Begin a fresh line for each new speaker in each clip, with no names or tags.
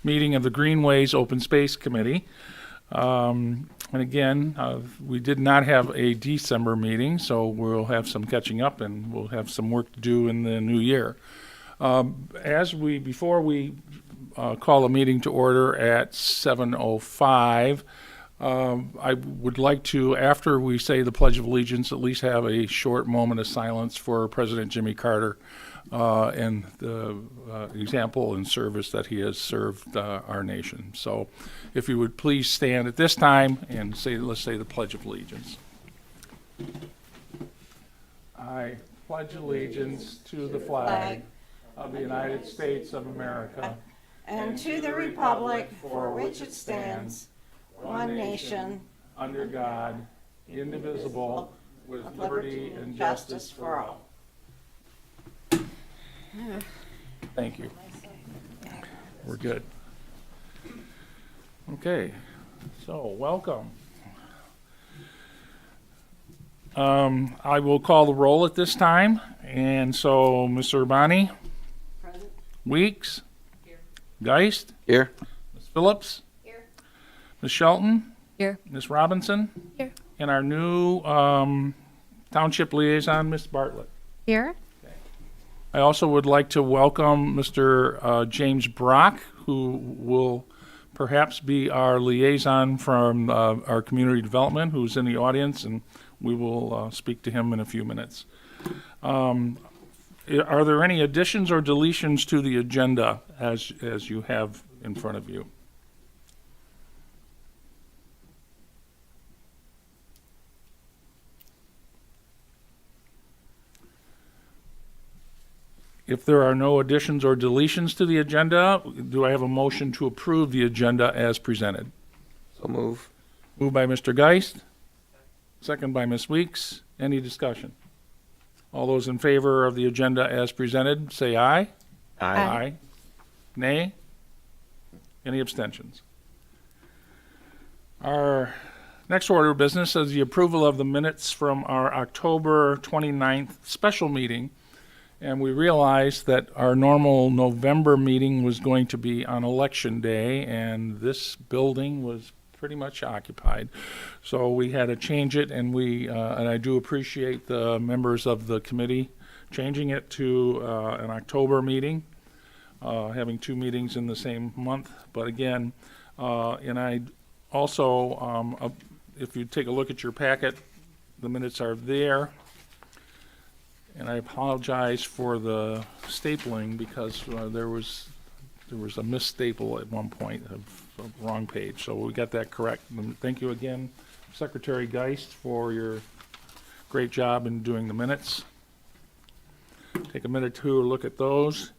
meeting of the Greenways Open Space Committee. And again, we did not have a December meeting, so we'll have some catching up and we'll have some work to do in the new year. Before we call a meeting to order at 7:05, I would like to, after we say the Pledge of Allegiance, at least have a short moment of silence for President Jimmy Carter and the example and service that he has served our nation. So if you would please stand at this time and let's say the Pledge of Allegiance. I pledge allegiance to the flag of the United States of America
and to the republic for which it stands, one nation,
under God, indivisible, with liberty and justice for all. Thank you. We're good. Okay, so welcome. I will call the roll at this time, and so Mr. Urbani?
Present.
Weeks?
Here.
Geist?
Here.
Ms. Phillips?
Here.
Ms. Shelton?
Here.
Ms. Robinson?
Here.
And our new Township Liaison, Ms. Bartlett.
Here.
I also would like to welcome Mr. James Brock, who will perhaps be our liaison from our community development, who's in the audience, and we will speak to him in a few minutes. Are there any additions or deletions to the agenda as you have in front of you? If there are no additions or deletions to the agenda, do I have a motion to approve the agenda as presented?
So move.
Moved by Mr. Geist, second by Ms. Weeks. Any discussion? All those in favor of the agenda as presented, say aye.
Aye.
Nay? Any abstentions? Our next order of business is the approval of the minutes from our October 29th special meeting. And we realized that our normal November meeting was going to be on Election Day, and this building was pretty much occupied. So we had to change it, and and I do appreciate the members of the committee changing it to an October meeting, having two meetings in the same month. But again, and I also, if you take a look at your packet, the minutes are there. And I apologize for the stapling because there was a misstaple at one point of the wrong page. So we got that correct. And thank you again, Secretary Geist, for your great job in doing the minutes. Take a minute to look at those.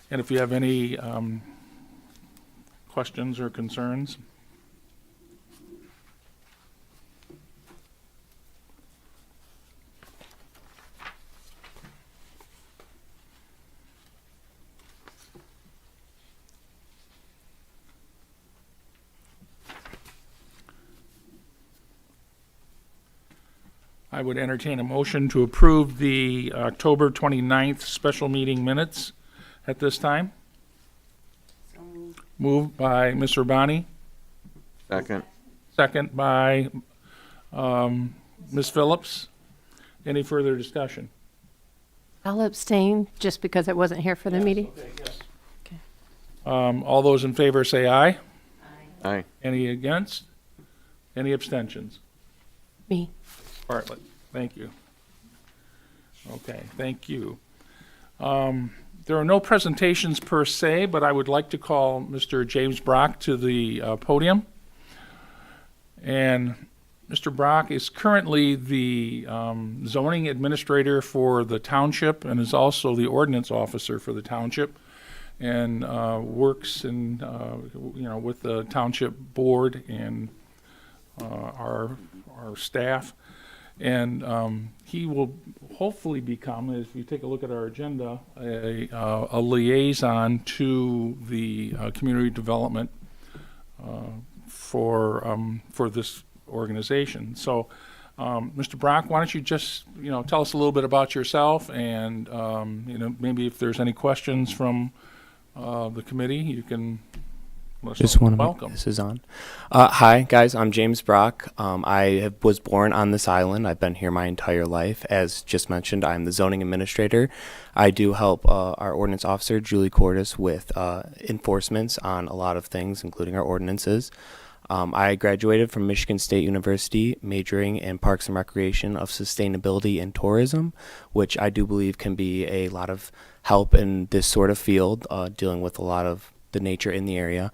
And if you have any questions or concerns. I would entertain a motion to approve the October 29th special meeting minutes at this time. Moved by Mr. Urbani,
Second.
second by Ms. Phillips. Any further discussion?
I'll abstain just because I wasn't here for the meeting.
Okay, yes.
Okay.
All those in favor say aye.
Aye.
Any against? Any abstentions?
Me.
Bartlett, thank you. Okay, thank you. There are no presentations per se, but I would like to call Mr. James Brock to the podium. And Mr. Brock is currently the zoning administrator for the township and is also the ordinance officer for the township, and works in with the township board and our staff. And he will hopefully become, if you take a look at our agenda, a liaison to the community development for this organization. So, Mr. Brock, why don't you just tell us a little bit about yourself, and maybe if there's any questions from the committee, you can
Just want to
welcome.
This is on. Hi, guys. I'm James Brock. Was born on this island. I've been here my entire life. As just mentioned, I'm the zoning administrator. I do help our ordinance officer, Julie Cordes, with enforcements on a lot of things, including our ordinances. I graduated from Michigan State University, majoring in Parks and Recreation of Sustainability and Tourism, which I do believe can be a lot of help in this sort of field, dealing with a lot of the nature in the area.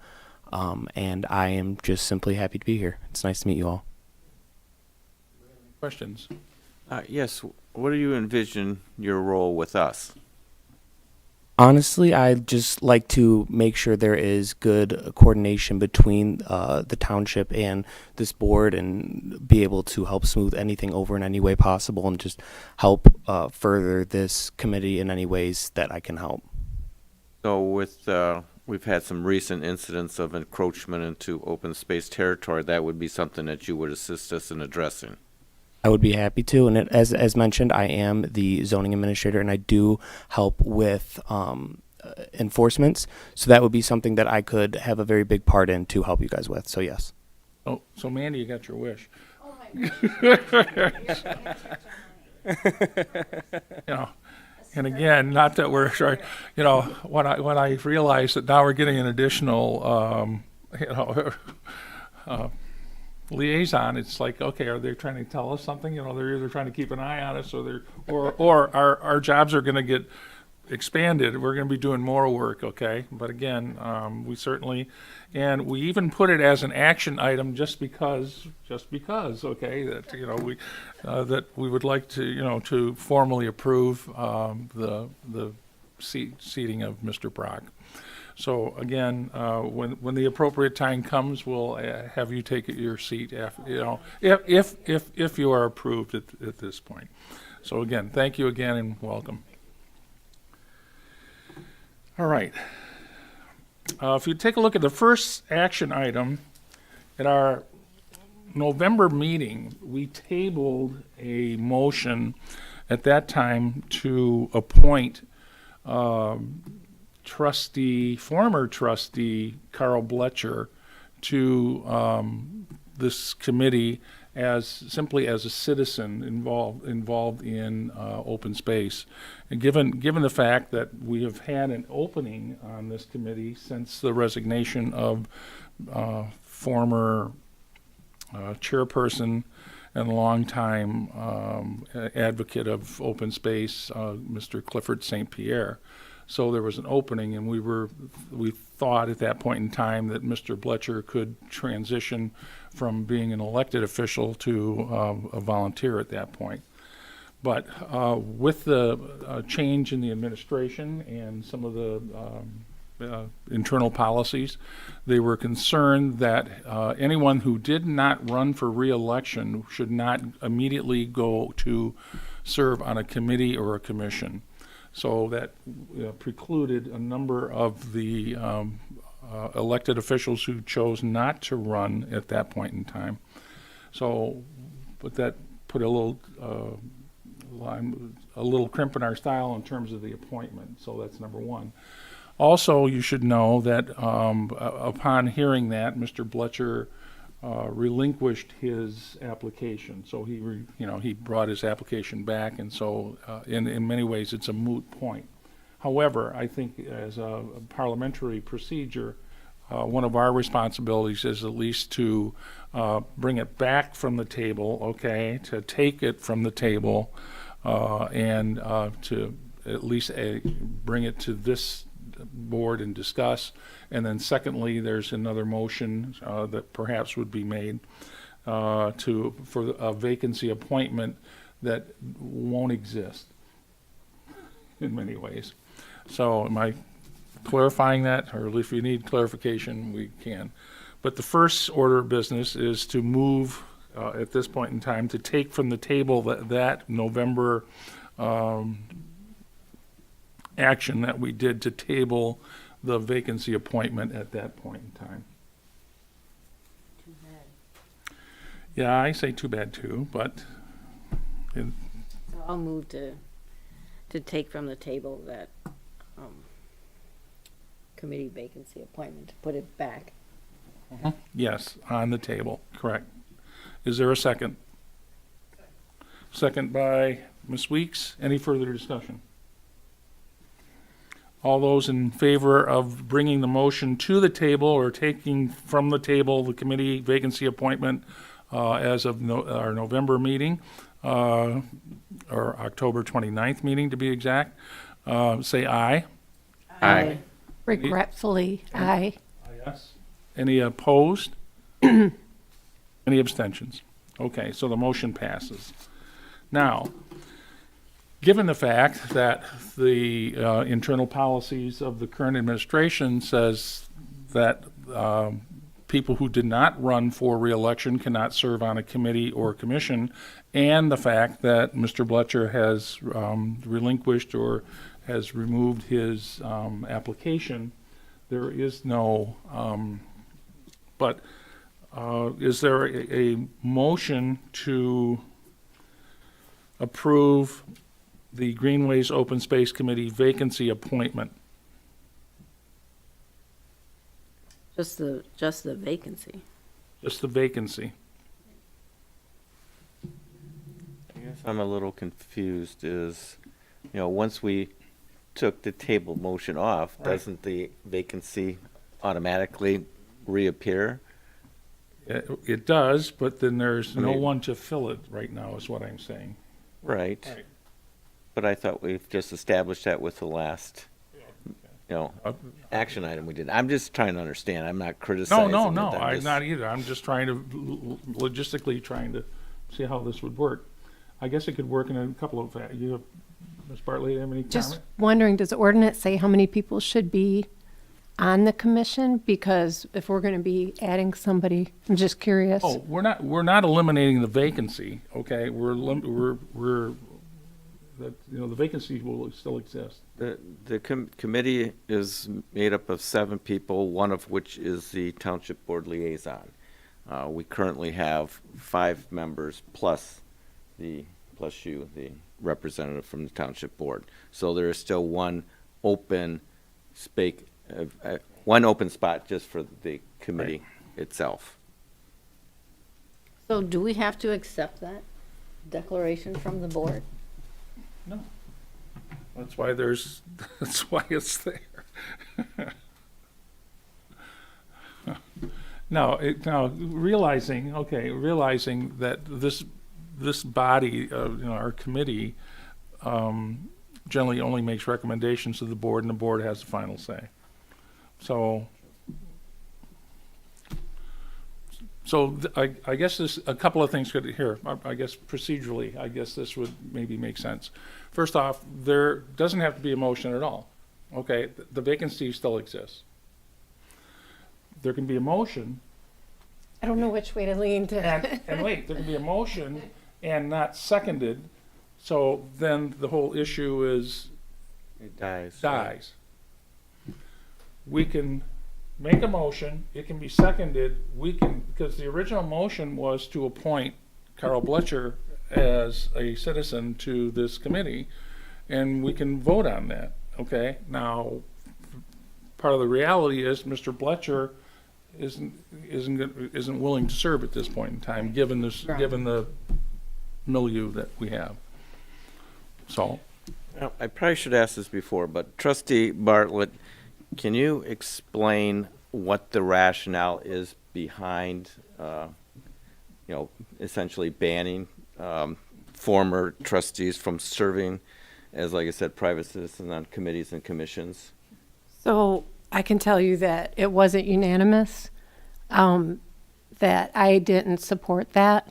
And I am just simply happy to be here. It's nice to meet you all.
Questions?
Yes, what do you envision your role with us?
Honestly, I'd just like to make sure there is good coordination between the township and this board and be able to help smooth anything over in any way possible and just help further this committee in any ways that I can help.
So with, we've had some recent incidents of encroachment into open space territory. That would be something that you would assist us in addressing.
I would be happy to, and as mentioned, I am the zoning administrator, and I do help with enforcements. So that would be something that I could have a very big part in to help you guys with. So yes.
Oh, so Mandy, you got your wish. You know, and again, not that we're sorry, you know, when I realize that now we're getting an additional, liaison, it's like, okay, are they trying to tell us something? You know, they're either trying to keep an eye on us, or our jobs are going to get expanded. We're going to be doing more work, okay? But again, we certainly, and we even put it as an action item just because, okay, that, you know, that we would like to, you know, to formally approve the seating of Mr. Brock. So again, when the appropriate time comes, we'll have you take your seat after, you know, if you are approved at this point. So again, thank you again and welcome. All right. If you take a look at the first action item, at our November meeting, we tabled a motion at that time to appoint former trustee Carl Bletcher to this committee simply as a citizen involved in open space. And given the fact that we have had an opening on this committee since the resignation of former chairperson and longtime advocate of open space, Mr. Clifford St. Pierre. So there was an opening, and we thought at that point in time that Mr. Bletcher could transition from being an elected official to a volunteer at that point. But with the change in the administration and some of the internal policies, they were concerned that anyone who did not run for re-election should not immediately go to serve on a committee or a commission. So that precluded a number of the elected officials who chose not to run at that point in time. So, but that put a little crimp in our style in terms of the appointment. So that's number one. Also, you should know that upon hearing that, Mr. Bletcher relinquished his application. So he brought his application back, and so in many ways it's a moot point. However, I think as a parliamentary procedure, one of our responsibilities is at least to bring it back from the table, okay, to take it from the table, and to at least bring it to this board and discuss. And then secondly, there's another motion that perhaps would be made for a vacancy appointment that won't exist in many ways. So am I clarifying that? Or if you need clarification, we can. But the first order of business is to move at this point in time to take from the table that November action that we did to table the vacancy appointment at that point in time.
Too bad.
Yeah, I say too bad too, but
So I'll move to take from the table that
committee vacancy appointment, to put it back.
Yes, on the table, correct. Is there a second? Second by Ms. Weeks. Any further discussion? All those in favor of bringing the motion to the table or taking from the table the committee vacancy appointment as of our November meeting, or October 29th meeting to be exact, say aye.
Aye.
Regretfully, aye.
Yes. Any opposed? Any abstentions? Okay, so the motion passes. Now, given the fact that the internal policies of the current administration says that people who did not run for reelection cannot serve on a committee or commission, and the fact that Mr. Bletcher has relinquished or has removed his application, there is no, but is there a motion to approve the Greenways Open Space Committee vacancy appointment?
Just the vacancy.
Just the vacancy.
I guess I'm a little confused is, once we took the table motion off,
Right.
doesn't the vacancy automatically reappear?
It does, but then there's
I
no
mean-
one to fill it right now, is what I'm saying.
Right.
Right.
But I thought we've just established that with the last,
Uh,
action item we did. I'm just trying to understand. I'm not
No,
criticizing.
no,
it.
no,
I'm
I'm
just-
not either. I'm just trying to, logistically trying to see how this would work. I guess it could work in a couple of, you have, Ms. Bartlett, have any
Just
comment?
wondering, does the ordinance say how many people should be on the commission? Because if we're going to be adding somebody, I'm just curious.
Oh, we're not eliminating the vacancy, okay? The vacancy will still exist.
The committee is made up of 7 people, one of which is the Township Board Liaison. We currently have 5 members plus you, the representative from the Township Board. So there is still one open spot just for the committee itself.
So do we have to accept that declaration from the board?
No. That's why that's why it's there. Now, realizing that this body, our committee, generally only makes recommendations to the board, and the board has the final say. So I guess a couple of things I guess procedurally, I guess this would maybe make sense. First off, there doesn't have to be a motion at all. Okay, the vacancy still exists. There can be a motion,
I don't know which way to lean to.
and wait, there can be a motion and not seconded, so then the whole issue
It dies.
dies. We can make a motion, it can be seconded, because the original motion was to appoint Carl Bletcher as a citizen to this committee, and we can vote on that, okay? Now, part of the reality is Mr. Bletcher isn't willing to serve at this point in time, given the milieu that we have. So,
Now, I probably should ask this before, but Trustee Bartlett, can you explain what the rationale is behind, essentially banning former trustees from serving as, like I said, private citizens on committees and commissions?
So I can tell you that it wasn't unanimous, that I didn't support that.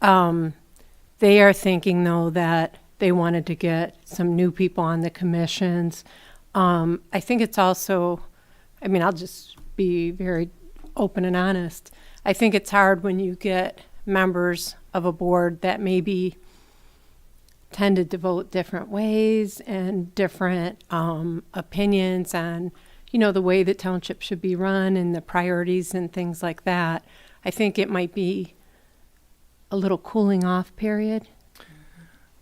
They are thinking, though, that they wanted to get some new people on the commissions. I think it's also, I'll just be very open and honest. I think it's hard when you get members of a board that maybe tended to vote different ways and different opinions on, the way that township should be run and the priorities and things like that. I think it might be a little cooling off period.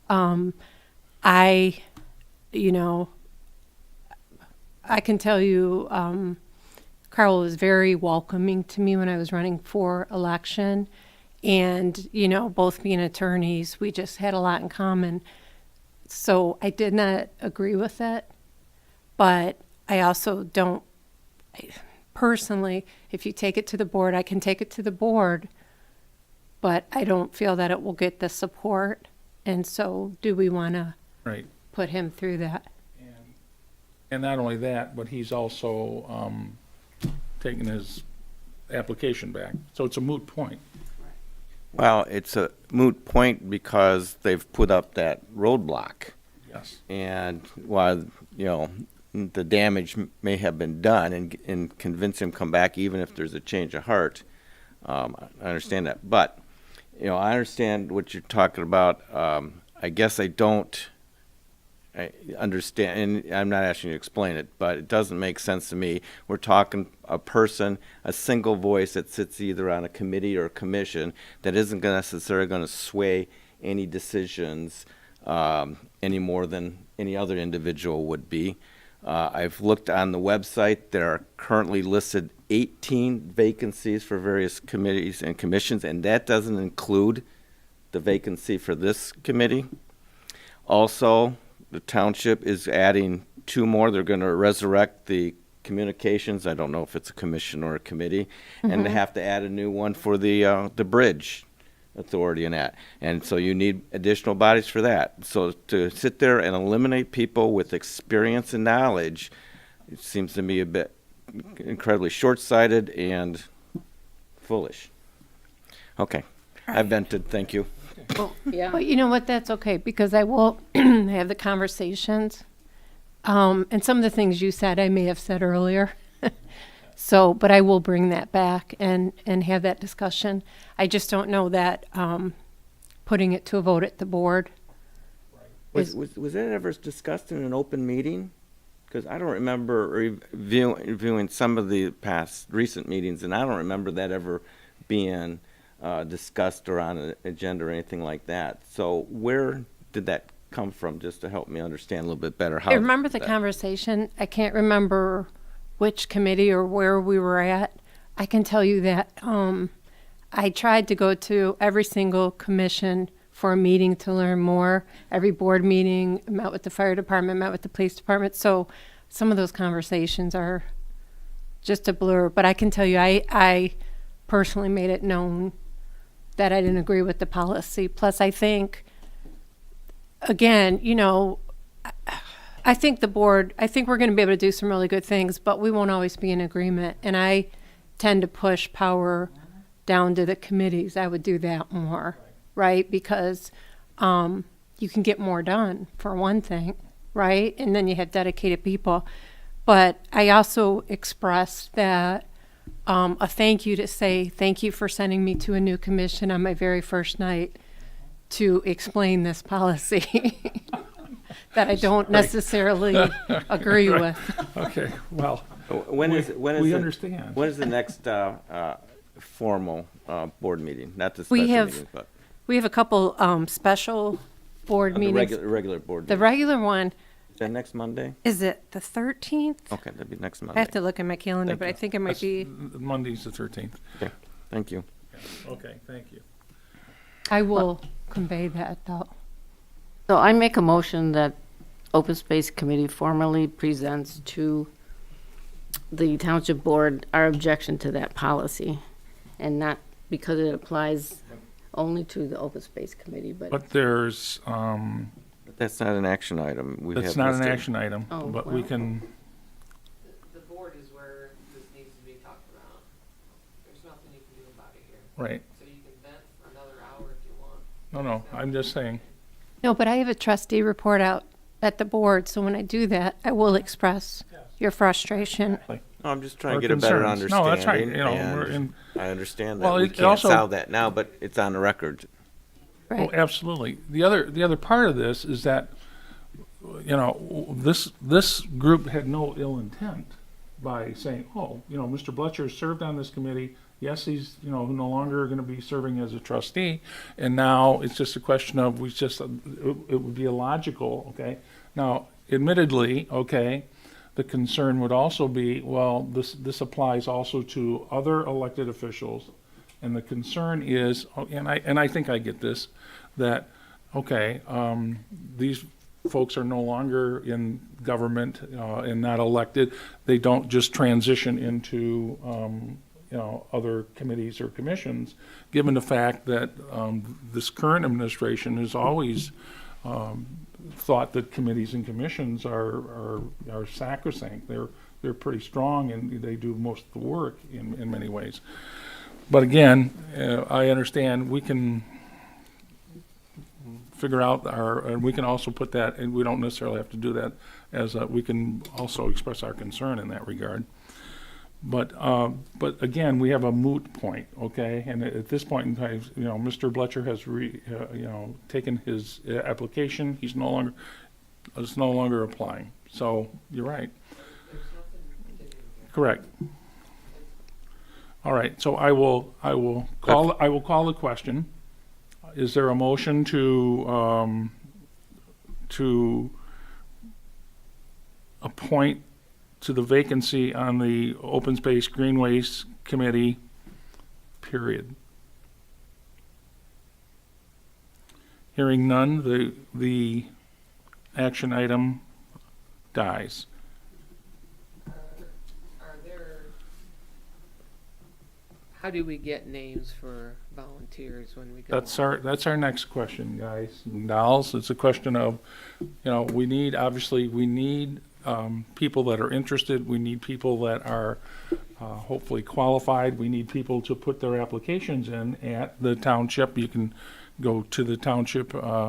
I I can tell you, Carl was very welcoming to me when I was running for election. And, you know, both being attorneys, we just had a lot in common. So I did not agree with it. But I also don't, personally, if you take it to the board, I can take it to the board. But I don't feel that it will get the support. And so do we want to
Right.
put him through that?
And not only that, but he's also taken his application back. So it's a moot point.
Well, it's a moot point because they've put up that roadblock.
Yes.
And while, you know, the damage may have been done and convince him to come back, even if there's a change of heart, I understand that. But, you know, I understand what you're talking about. I guess I don't understand, and I'm not asking you to explain it, but it doesn't make sense to me. We're talking a person, a single voice that sits either on a committee or a commission that isn't necessarily going to sway any decisions any more than any other individual would be. I've looked on the website. There are currently listed 18 vacancies for various committees and commissions, and that doesn't include the vacancy for this committee. Also, the township is adding 2 more. They're going to resurrect the communications. I don't know if it's a commission or a committee, and they have to add a new one for the bridge authority and that. And so you need additional bodies for that. So to sit there and eliminate people with experience and knowledge, it seems to me a bit incredibly short-sighted and foolish. Okay, I've vented. Thank you.
Yeah.
But you know what, that's okay, because I will have the conversations. And some of the things you said, I may have said earlier. So, but I will bring that back and have that discussion. I just don't know that putting it to a vote at the board.
Was that ever discussed in an open meeting? Because I don't remember reviewing some of the past recent meetings, and I don't remember that ever being discussed or on an agenda or anything like that. So where did that come from, just to help me understand a little bit better? How
I remember the conversation. I can't remember which committee or where we were at. I can tell you that I tried to go to every single commission for a meeting to learn more. Every board meeting, met with the fire department, met with the police department. So some of those conversations are just a blur. But I can tell you, I personally made it known that I didn't agree with the policy. Plus, I think, again, you know, I think the board, I think we're going to be able to do some really good things, but we won't always be in agreement. And I tend to push power down to the committees. I would do that more, right? Because you can get more done, for one thing, right? And then you have dedicated people. But I also expressed that a thank you to say, thank you for sending me to a new commission on my very first night to explain this policy that I don't necessarily agree with.
Okay, well,
when
we-
is
we understand.
When is the next formal board meeting? Not the
We
special
have
meeting, but
We have a couple special board
the
meetings.
regular board
The
meeting.
regular one,
Is that next Monday?
is it the 13th?
Okay, that'd be next
I
Monday.
have to look at my calendar,
Thank
but I
you.
think it might be,
Monday's the 13th.
Okay, thank you.
Okay, thank you.
I will convey that though.
So I make a motion that Open Space Committee formally presents to the Township Board our objection to that policy, and not because it applies only to the Open Space Committee, but
But there's,
But that's not an action item. We
it's
have
not an
listed.
action item,
Oh,
but we
well.
can,
The board is where this needs to be talked about. There's nothing you can do about it here.
right.
So you can vent for another hour if you want.
No, I'm just saying,
No, but I have a trustee report out at the board, so when I do that, I will express your frustration.
No, I'm just trying
Or
to get a better
concerns.
understanding.
No, that's right, you know, we're
and
in-
I understand
Well,
that we
it
can't
also-
solve that now, but it's on the record.
oh,
Right.
absolutely. The other part of this is that, you know, this group had no ill intent by saying, oh, you know, Mr. Bletcher served on this committee. Yes, he's, you know, no longer going to be serving as a trustee. And now it's just a question of, it would be illogical, okay? Now, admittedly, okay, the concern would also be, well, this applies also to other elected officials. And the concern is, and I think I get this, that, okay, these folks are no longer in government and not elected. They don't just transition into, other committees or commissions, given the fact that this current administration has always thought that committees and commissions are sacrosanct. They're pretty strong and they do most of the work in many ways. But again, I understand we can figure out and we can also put that, and we don't necessarily have to do that we can also express our concern in that regard. But again, we have a moot point, okay? And at this point in time, Mr. Bletcher has taken his application. It's no longer applying. So you're right.
There's nothing continuing here.
Correct. All right. So I will call the question. Is there a motion to appoint to the vacancy on the Open Space Greenways Committee, period? Hearing none, the action item dies.
Are there, how do we get names for volunteers when we go?
That's our next question, guys and dolls. It's a question of, we need people that are interested. We need people that are hopefully qualified. We need people to put their applications in at the township. You can go to the township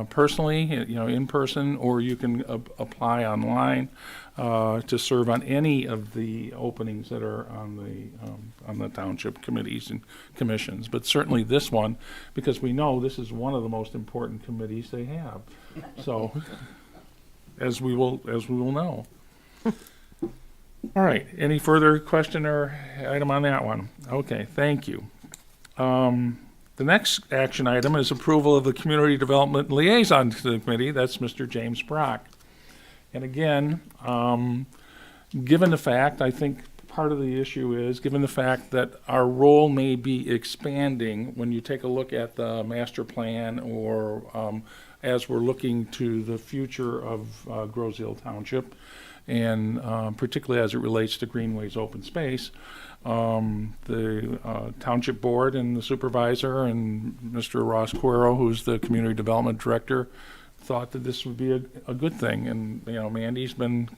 personally, in person, or you can apply online to serve on any of the openings that are on the township committees and commissions. But certainly this one, because we know this is one of the most important committees they have. So, as we will know. All right, any further question or item on that one? Okay, thank you. The next action item is approval of the Community Development Liaison to the committee. That's Mr. James Brock. And again, given the fact, I think part of the issue is, given the fact that our role may be expanding when you take a look at the master plan or as we're looking to the future of Grosseille Township, and particularly as it relates to Greenways open space, the Township Board and the Supervisor and Mr. Ross Quero, who's the Community Development Director, thought that this would be a good thing. And, Mandy's been,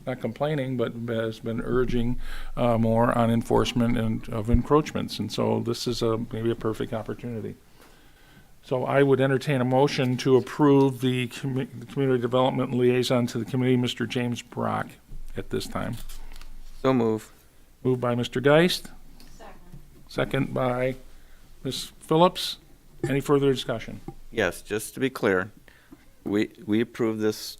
not complaining, but has been urging more on enforcement of encroachments. And so this is maybe a perfect opportunity. So I would entertain a motion to approve the Community Development Liaison to the committee, Mr. James Brock, at this time.
So move.
Moved by Mr. Geist.
Second.
Second by Ms. Phillips. Any further discussion?
Yes, just to be clear, we approve this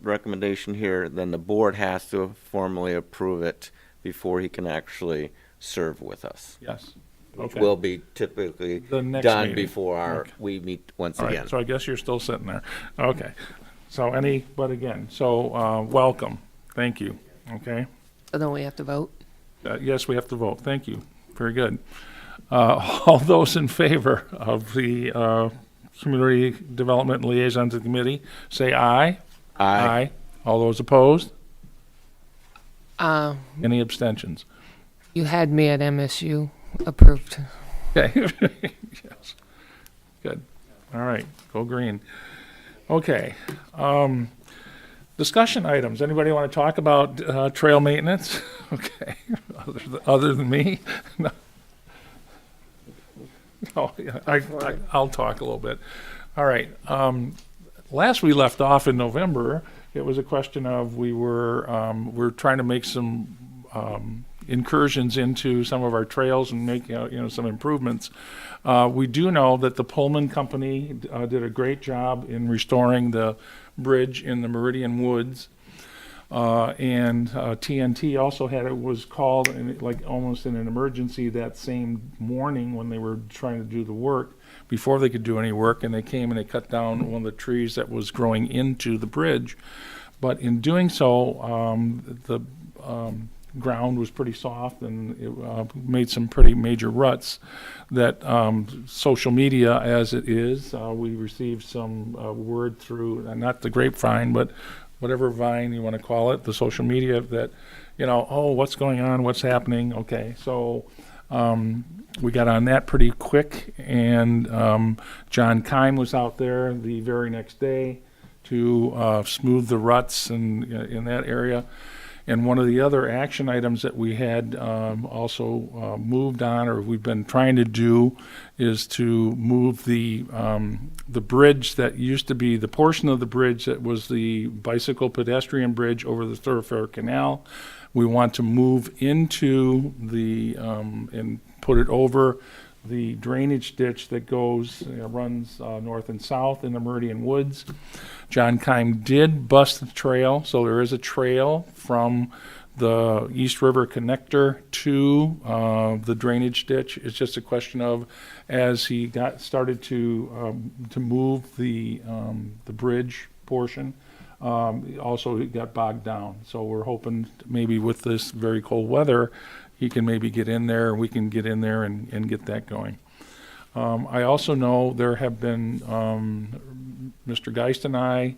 recommendation here, then the board has to formally approve it before he can actually serve with us.
Yes.
Which
Okay.
will be typically
The next
done
meeting.
before
Okay.
we meet once
All
again.
right, so I guess you're still sitting there. Okay. So welcome. Thank you. Okay.
So then we have to vote?
Yes, we have to vote. Thank you. Very good. All those in favor of the Community Development Liaison to the committee, say aye.
Aye.
All those opposed?
Uh,
Any abstentions?
you had me at MSU approved.
Okay. Yes. Good. All right. Go green. Okay. Discussion items. Anybody want to talk about trail maintenance? Okay. Other than me? No. Oh, yeah, I'll talk a little bit. All right. Last we left off in November, it was a question of we're trying to make some incursions into some of our trails and make some improvements. We do know that the Pullman Company did a great job in restoring the bridge in the Meridian Woods. And TNT also was called almost in an emergency that same morning when they were trying to do the work, before they could do any work, and they came and they cut down one of the trees that was growing into the bridge. But in doing so, the ground was pretty soft, and it made some pretty major ruts that social media, as it is, we received some word through, not the grapevine, but whatever vine you want to call it, the social media, that, oh, what's going on, what's happening, okay. So we got on that pretty quick, and John Kime was out there the very next day to smooth the ruts in that area. And one of the other action items that we had also moved on, or we've been trying to do, is to move the bridge that used to be the portion of the bridge that was the bicycle pedestrian bridge over the Thoroughfare Canal. We want to move into the and put it over the drainage ditch that runs north and south in the Meridian Woods. John Kime did bust the trail, so there is a trail from the East River connector to the drainage ditch. It's just a question of, as he started to move the bridge portion, also it got bogged down. So we're hoping maybe with this very cold weather, he can maybe get in there, and we can get in there and get that going. I also know there have been, Mr. Geist and I,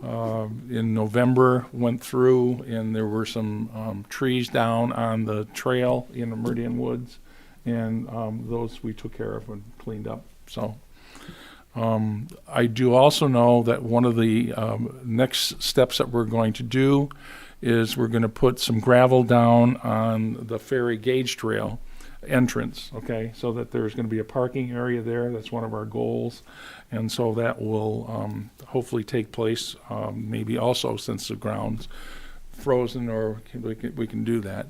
in November, went through, and there were some trees down on the trail in the Meridian Woods, and those we took care of and cleaned up. So I do also know that one of the next steps that we're going to do is we're going to put some gravel down on the Ferry Gauge Trail entrance, okay, so that there's going to be a parking area there. That's one of our goals, and so that will hopefully take place, maybe also since the ground's frozen, or we can do that.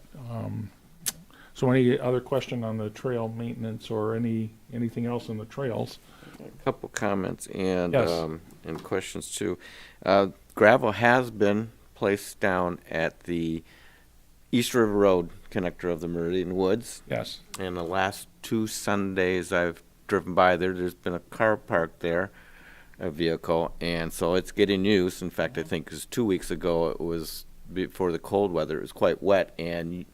So any other question on the trail maintenance or anything else on the trails?
A couple comments and
Yes.
and questions too. Gravel has been placed down at the East River Road connector of the Meridian Woods.
Yes.
And the last 2 Sundays I've driven by there, there's been a car parked there, a vehicle, and so it's getting used. In fact, I think 'cause 2 weeks ago, it was before the cold weather, it was quite wet, and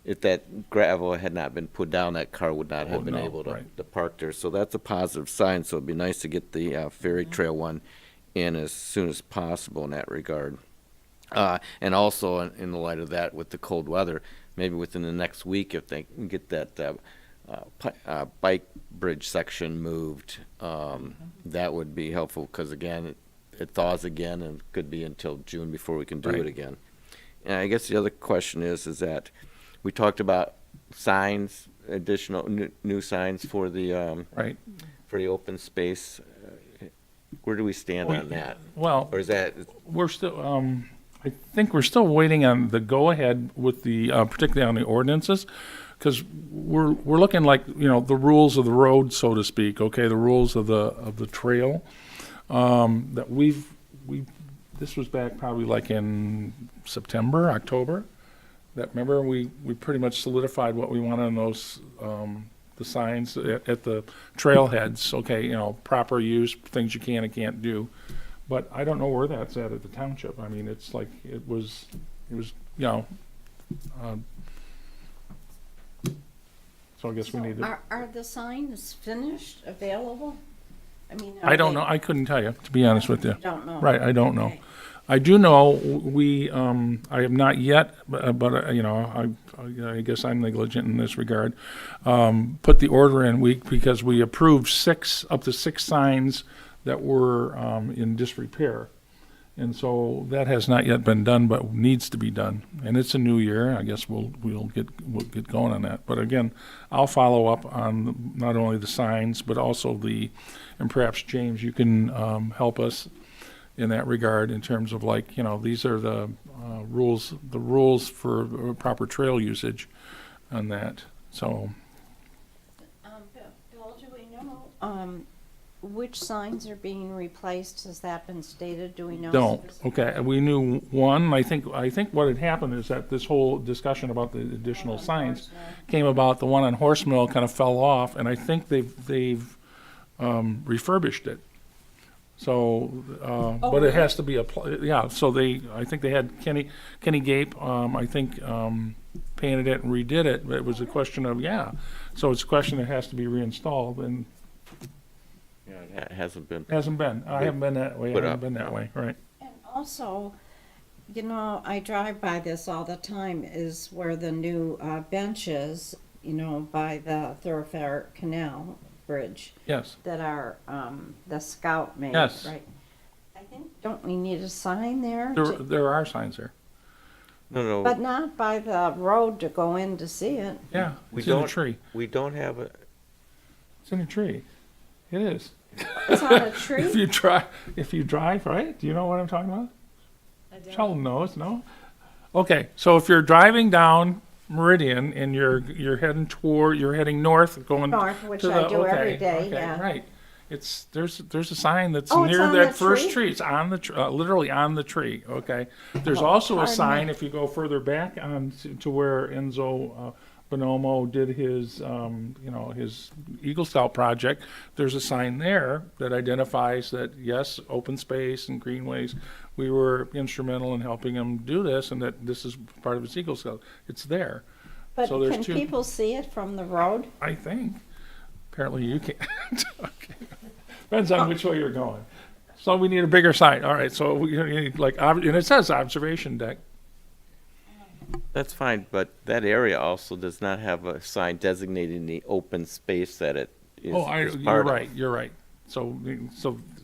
if that gravel had not been put down, that car would not have been
no,
able to,
right.
to park there. So that's a positive sign, so it'd be nice to get the Ferry Trail one in as soon as possible in that regard. And also, in the light of that, with the cold weather, maybe within the next week, if they can get that bike bridge section moved, that would be helpful, because again, it thaws again, and could be until June before we can do
Right.
it again. And I guess the other question is that we talked about signs, additional new signs for the
Right.
for the open space. Where do we stand on that?
Well,
Or is that
we're still, I think we're still waiting on the go-ahead with the, particularly on the ordinances, because we're looking like, the rules of the road, so to speak, okay, the rules of the trail, that this was back probably like in September, October, that, remember, we pretty much solidified what we wanted on those, the signs at the trailheads, okay, proper use, things you can and can't do. But I don't know where that's at the township. I mean, it's like, it was, so I guess we need to,
Are the signs finished, available? I mean,
I don't know, I couldn't tell you, to be honest with you.
Don't know.
Right, I don't know.
Okay.
I do know, I have not yet, but I guess I'm negligent in this regard, put the order in because we approved up to six signs that were in disrepair. And so that has not yet been done, but needs to be done. And it's a new year. I guess we'll get going on that. But again, I'll follow up on not only the signs, but also and perhaps James, you can help us in that regard in terms of these are the rules for proper trail usage on that. So
Bill, do we know which signs are being replaced? Has that been stated? Do we know?
don't.
specifically?
Okay, we knew one. I think what had happened is that this whole discussion about the additional signs came about. The one on Horse Mill kind of fell off, and I think they've refurbished it. So, but it has to be yeah, so I think they had Kenny Gape, I think, painted it and redid it, but it was a question of, yeah. So it's a question that has to be reinstalled, and
Yeah, it hasn't been.
hasn't been. I haven't been that way, I
Put
haven't
up,
been that
no.
way, right.
And also, you know, I drive by this all the time, is where the new bench is, you know, by the Thoroughfare Canal Bridge
Yes,
that are, the Scout made,
Yes.
right? I think, don't we need a sign there?
there are signs there.
No,
But not by the road to go in to see it.
Yeah,
We
it's in a
don't-
tree.
we don't have a,
It's in a tree. It is.
It's on a
If
tree?
you drive, right? Do you know what I'm talking about? Sheldon knows, no? Okay, so if you're driving down Meridian and you're heading north, going
North, which
to
I
the,
do every
okay,
day,
okay,
yeah.
right. There's a sign that's
Oh, it's
near
on
that
the
first
tree?
tree. It's on the literally on the tree. Okay. There's
Oh,
also a
pardon
sign
me.
if you go further back on to where Enzo Bonomo did his his Eagle Scout project. There's a sign there that identifies that yes, open space and greenways. We were instrumental in helping him do this, and that this is part of his Eagle Scout. It's there.
But
So there's
can
two-
people see it from the road?
I think. Apparently you can't. Okay. Depends on which way you're going. So we need a bigger sign. All right, so we need and it says observation deck.
that's fine, but that area also does not have a sign designating the open space that it is,
Oh,
is
you're
part of.
right, you're right. So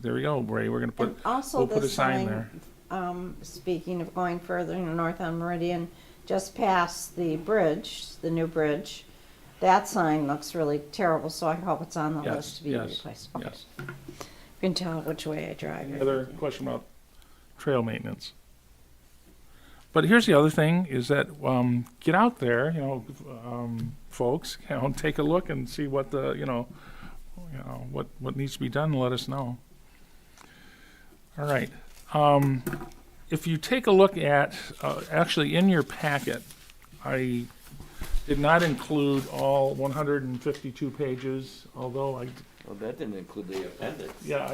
there we go, Ray, we're gonna put,
And also
we'll put
the
a sign there.
speaking of going further north on Meridian, just past the bridge, the new bridge, that sign looks really terrible, so I hope it's on the
Yes,
list to be
yes,
replaced. Okay.
yes.
You can tell which way I drive.
Any other question about trail maintenance? But here's the other thing, is that, get out there, folks, take a look and see what what needs to be done, and let us know. All right. If you take a look at, actually in your packet, I did not include all 152 pages, although
Well, that didn't include the appendix.
yeah,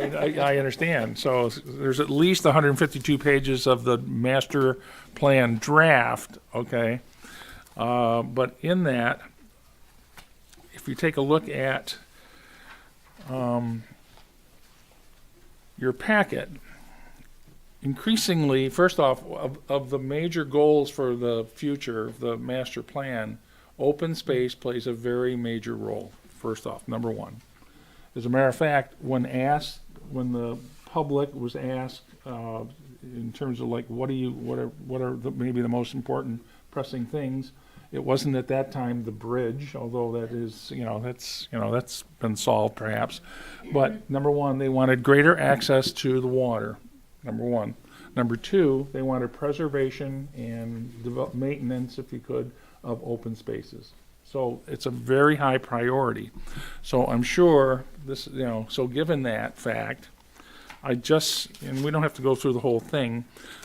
I understand. So there's at least 152 pages of the master plan draft, okay? But in that, if you take a look at your packet, increasingly, first off, of the major goals for the future of the master plan, open space plays a very major role, first off, number one. As a matter of fact, when the public was asked, in terms of like, what are maybe the most important pressing things, it wasn't at that time the bridge, although that is, that's been solved perhaps. But number one, they wanted greater access to the water, number one. Number two, they wanted preservation and maintenance, if you could, of open spaces. So it's a very high priority. So I'm sure this, so given that fact, and we don't have to go through the whole thing,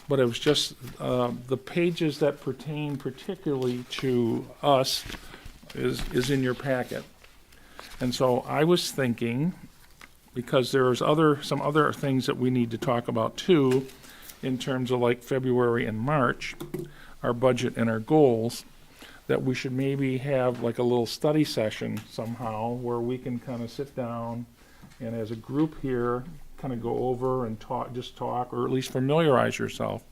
but it was just the pages that pertain particularly to us is in your packet. And so I was thinking, because there's some other things that we need to talk about too, in terms of like February and March, our budget and our goals, that we should maybe have like a little study session somehow where we can kind of sit down and as a group here kind of go over and talk, or at least familiarize yourself.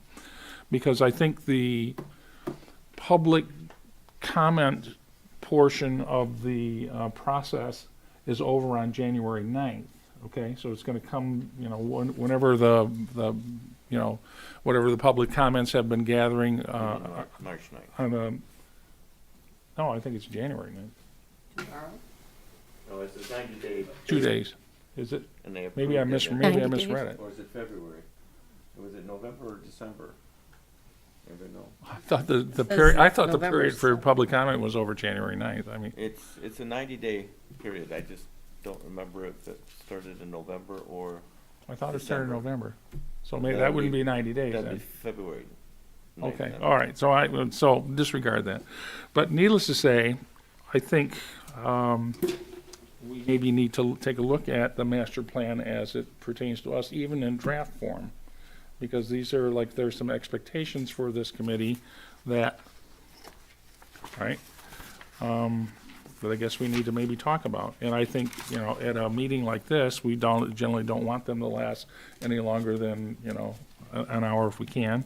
Because I think the public comment portion of the process is over on January 9th. Okay, so it's going to come, whenever whatever the public comments have been gathering
March 9th.
on the. No, I think it's January 9th.
No, it's a 90-day.
2 days. Is it?
And they
Maybe I
approved it.
maybe I
90 days.
misread it.
Or is it February? Was it November or December? Never know.
I thought the
Says
period, I thought the
November
period for
7th.
public comment was over January 9th. I mean,
It's a 90-day period. I just don't remember if it started in November or.
I thought it started in
December.
November. So maybe that
That'd
wouldn't
be-
be 90 days
That'd be
then.
February. 9th
Okay,
then.
all right, so disregard that. But needless to say, I think we maybe need to take a look at the master plan as it pertains to us, even in draft form. Because these are like, there's some expectations for this committee that, right? That I guess we need to maybe talk about. And I think, you know, at a meeting like this, we generally don't want them to last any longer than, you know, an hour if we can.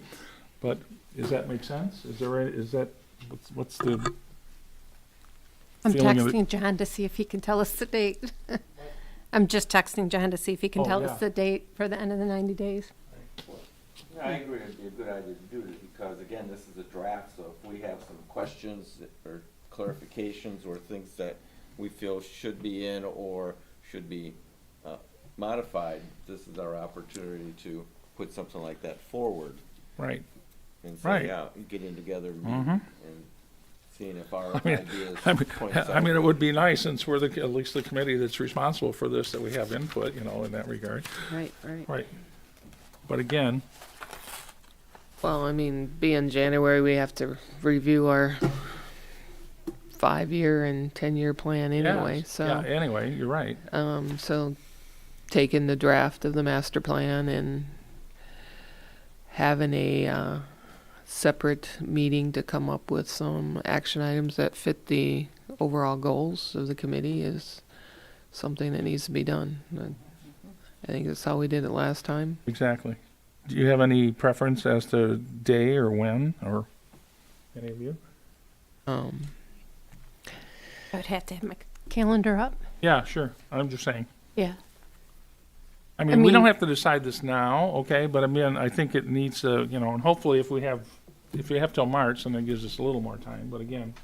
But does that make sense? What's the
I'm
feeling of it?
texting John to see if he can tell us the date. I'm just texting John to see if he can
Oh,
tell
yeah.
us the date for the end of the 90 days.
Yeah, I agree, it'd be a good idea to do this, because again, this is a draft, so if we have some questions or clarifications or things that we feel should be in or should be modified, this is our opportunity to put something like that forward
Right.
and
Right.
say, yeah, getting together and
Mhm.
seeing if our
I mean,
ideas
I mean, it would be nice, since we're at least the committee that's responsible for this, that we have input, you know, in that regard.
Right, right.
Right. But again,
Well, I mean, being January, we have to review our 5-year and 10-year plan anyway,
yes. Yeah,
so,
anyway, you're right.
so taking the draft of the master plan and having a, separate meeting to come up with some action items that fit the overall goals of the committee is something that needs to be done. I think that's how we did it last time.
Exactly. Do you have any preference as to day or when, or any of you?
I would have to have my calendar up.
Yeah, sure. I'm just saying.
Yeah.
I mean, we
mean-
don't have to decide this now, okay? But I mean, I think it needs to, you know, and hopefully if we have till March, then it gives us a little more time. But again,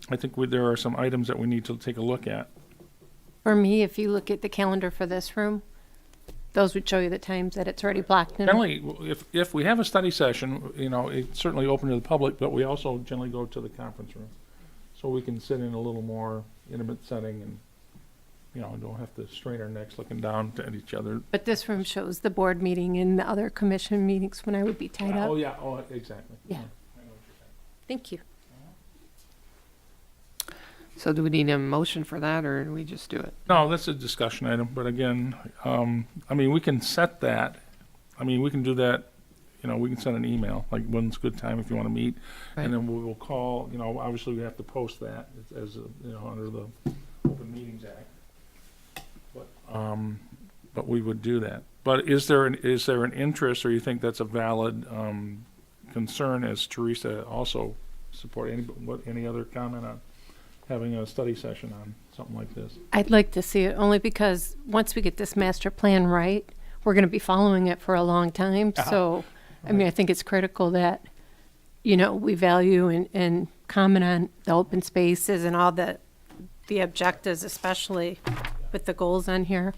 I think there are some items that we need to take a look at.
For me, if you look at the calendar for this room, those would show you the times that it's already blocked in.
Generally, if we have a study session, you know, it's certainly open to the public, but we also generally go to the conference room. So we can sit in a little more intimate setting and, you know, don't have to strain our necks looking down at each other.
But this room shows the board meeting and the other commission meetings when I would be tied
Oh,
up.
yeah, oh, exactly.
Yeah.
I know what you're saying.
Thank you.
So do we need a motion for that, or do we just do it?
No, that's a discussion item, but again, I mean, we can set that. I mean, we can do that, you know, we can send an email, like when's a good time if you want to meet.
Right.
And then we will call, you know, obviously we have to post that as, you know, under the Open Meetings Act. But we would do that. But is there an interest, or you think that's a valid concern, as Theresa also support? Any other comment on having a study session on something like this?
I'd like to see it only because once we get this master plan right, we're going to be following it for a long time. So, I mean, I think it's critical that, you know, we value and comment on the open spaces and all the objectives, especially with the goals on here.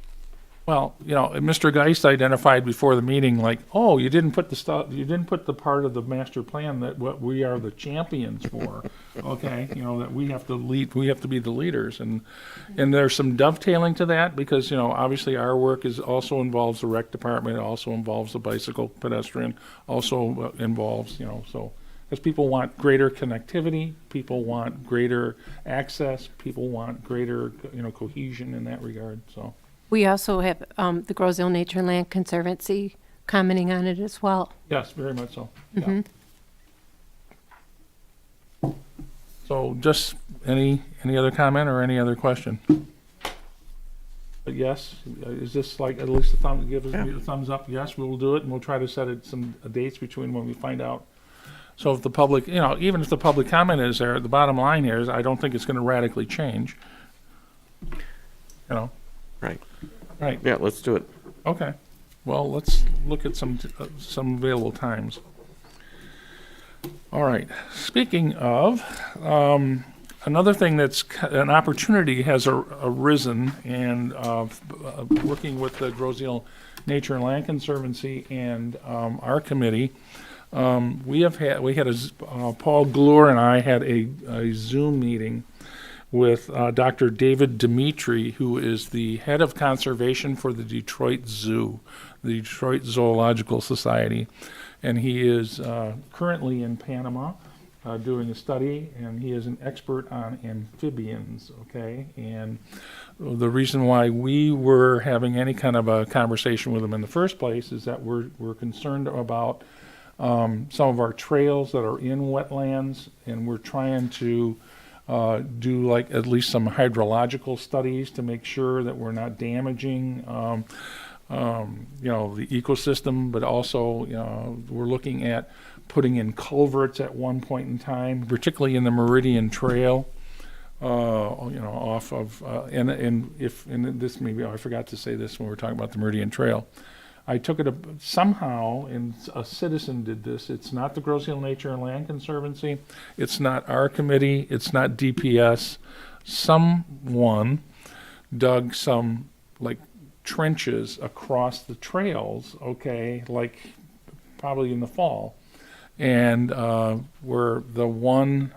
Well, you know, Mr. Geist identified before the meeting, like, oh, you didn't put the part of the master plan that what we are the champions for, okay? You know, that we have to lead, we have to be the leaders, and there's some dovetailing to that, because, you know, obviously our work also involves the rec department, it also involves the bicycle pedestrian, also involves, you know, so, because people want greater connectivity, people want greater access, people want greater, you know, cohesion in that regard, so.
We also have the Grosville Nature and Land Conservancy commenting on it as well.
Yes, very much so. Yeah. So just any other comment or any other question? But yes, is this like at least give us a thumbs up? Yes, we will do it, and we'll try to set some dates between when we find out. So if the public, you know, even if the public comment is there, the bottom line here is I don't think it's going to radically change. You know.
Right.
Right.
Yeah, let's do it.
Okay. Well, let's look at some available times. All right. Speaking of, another thing that's an opportunity has arisen, and working with the Grosville Nature and Land Conservancy and our committee, Paul Glure and I had a Zoom meeting with Dr. David Dimitri, who is the head of conservation for the Detroit Zoo, the Detroit Zoological Society. And he is currently in Panama. doing a study, and he is an expert on amphibians, okay? And the reason why we were having any kind of a conversation with him in the first place is that we're concerned about some of our trails that are in wetlands, and we're trying to do like at least some hydrological studies to make sure that we're not damaging the ecosystem, but also, we're looking at putting in culverts at one point in time, particularly in the Meridian Trail, off of, and this maybe, I forgot to say this when we were talking about the Meridian Trail. I took it somehow, and a citizen did this. It's not the Grosse Hill Nature and Land Conservancy. It's not our committee. It's not DPS. Someone dug some, like, trenches across the trails, okay, like probably in the fall. And where the one,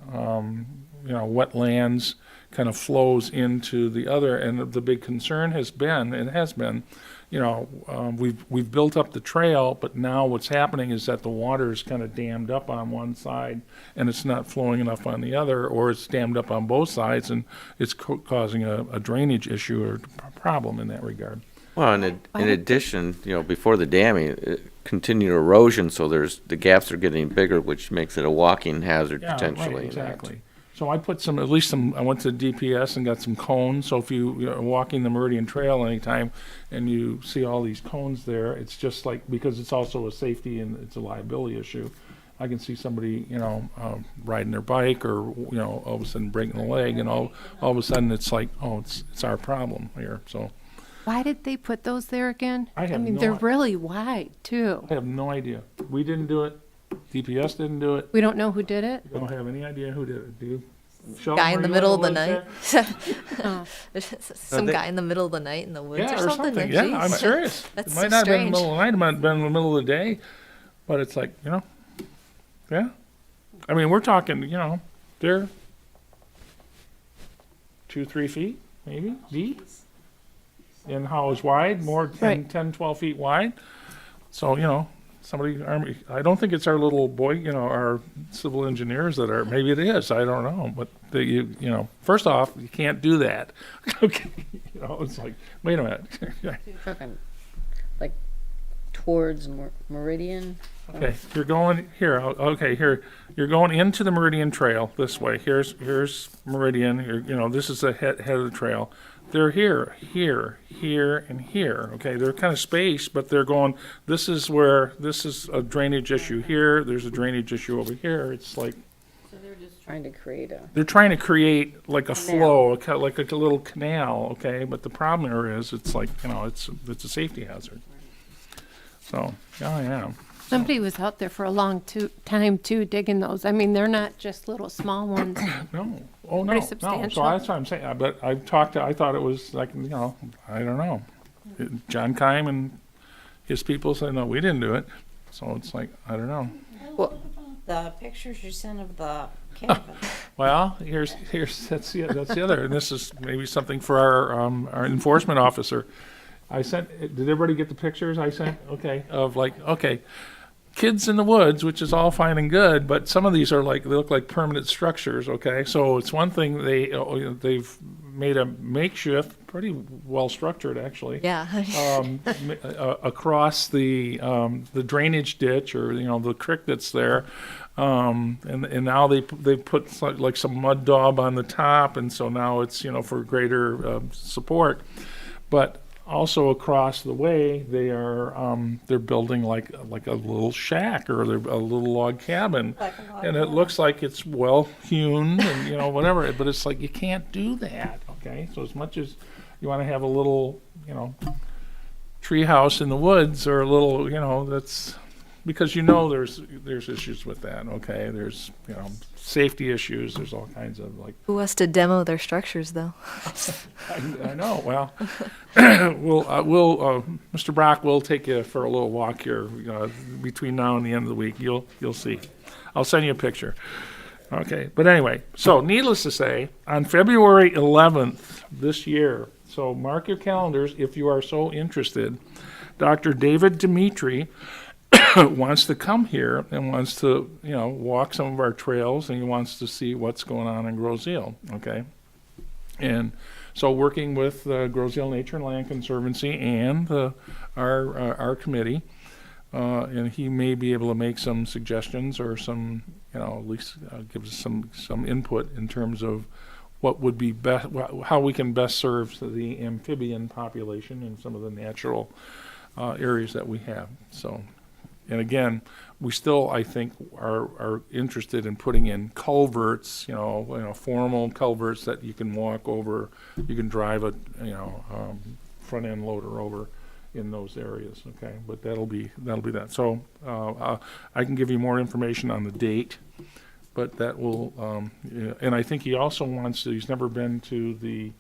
wetlands kind of flows into the other. And the big concern has been, we've built up the trail, but now what's happening is that the water is kind of dammed up on one side and it's not flowing enough on the other, or it's dammed up on both sides and it's causing a drainage issue or problem in that regard.
Well, in addition, before the damming, continued erosion, so the gaps are getting bigger, which makes it a walking hazard
Yeah,
potentially.
right, exactly. So I put I went to DPS and got some cones, so if you're walking the Meridian Trail anytime and you see all these cones there, it's just like, because it's also a safety and it's a liability issue. I can see somebody, riding their bike or, all of a sudden breaking a leg, and all of a sudden it's like, oh, it's our problem here, so.
Why did they put those there again?
I have
mean,
no
they're
i-
really wide, too.
I have no idea. We didn't do it. DPS didn't do it.
We don't know who did it?
I don't have any idea who did it. Do you? Shelton,
Guy in
were
the
you
middle of
in
the
woods
night.
there?
Some
they-
guy in the middle of the night in the woods
Yeah,
or something.
Yeah,
Jeez.
I'm serious.
That's
It
so
might not have been in the
strange.
middle of the night, it might have been in the middle of the day, but it's like, yeah. I mean, we're talking, they're 2-3 feet, maybe, deep. And how is wide, more than
Right.
10, 12 feet wide. So, somebody, I don't think it's our little boy, our civil engineers that are, maybe it is, I don't know. But, first off, you can't do that. Okay, it's like, wait a minute.
Talking like towards Meridian.
Okay, you're going here. Okay, here you're going into the Meridian Trail this way. Here's Meridian. This is the head of the trail. They're here, and here. Okay, they're kind of spaced, but they're going. This is a drainage issue here. There's a drainage issue over here. It's like
So they're just trying to create
they're trying to create like a flow, like a little canal. Okay, but the problem there is it's like it's a safety hazard. So yeah.
Somebody was out there for a long time, too, digging those. I mean, they're not just little small ones.
No. Oh, no.
Pretty
No.
substantial.
So that's what I'm saying. But I thought it was like, I don't know. John Keim and his people said, no, we didn't do it. So it's like, I don't know.
The pictures you sent of the cabin.
Well, that's the other, and this is maybe something for our enforcement officer. Did everybody get the pictures I sent? Okay, kids in the woods, which is all fine and good, but some of these are they look like permanent structures, okay? So it's one thing they've made a makeshift, pretty well structured actually.
Yeah.
Across the drainage ditch or the creek that's there, and now they put like some mud daub on the top, and so now it's for greater support, but also across the way they're building like a little shack or a little log cabin,
Like a log
and it
cabin.
looks like it's well hewn and whatever, but it's like you can't do that. Okay, so as much as you want to have a little tree house in the woods or a little that's because there's issues with that. Okay, there's safety issues. There's all kinds of
Who has to demo their structures, though?
I know. Well, Mr. Brock will take you for a little walk here between now and the end of the week. You'll see. I'll send you a picture. Okay, but anyway, so needless to say, on February 11th this year, so mark your calendars if you are so interested, Dr. David Dimitri wants to come here and wants to, walk some of our trails, and he wants to see what's going on in Grosse-Ile, okay? And so working with Grosse-Ile Nature and Land Conservancy and our committee, and he may be able to make some suggestions or some, at least give us some input in terms of what would be best, how we can best serve the amphibian population in some of the natural areas that we have. So, and again, we still, I think, are interested in putting in culverts, formal culverts that you can walk over, you can drive a, front end loader over in those areas. Okay, but that'll be that. So I can give you more information on the date, but that will, and I think he also wants to. He's never been to the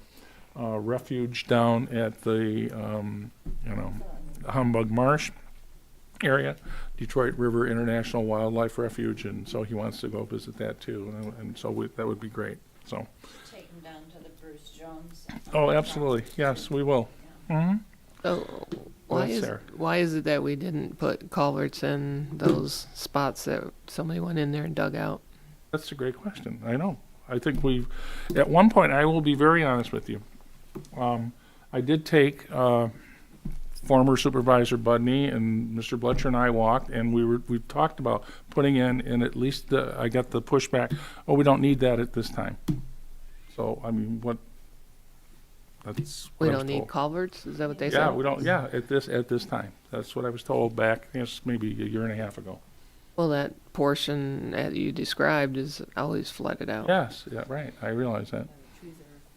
refuge down at the, Humbug Marsh area, Detroit River International Wildlife Refuge, and so he wants to go visit that too, and so that would be great. So.
Take them down to the Bruce Jones.
Oh, absolutely. Yes, we will. Mm-hmm.
So
Well,
why is it that we didn't put culverts in those spots that somebody went in there and dug out?
That's a great question. I know. I think at one point, I will be very honest with you. I did take former Supervisor Budney and Mr. Bletcher and I walked, and we talked about putting in, and at least I got the pushback, oh, we don't need that at this time. So, I mean, that's
We
what I was
don't need
told.
culverts? Is that what they
Yeah,
said?
we don't, at this time. That's what I was told back, maybe a year and a half ago.
Well, that portion that you described is always flooded out.
Yes, yeah, right. I realize that.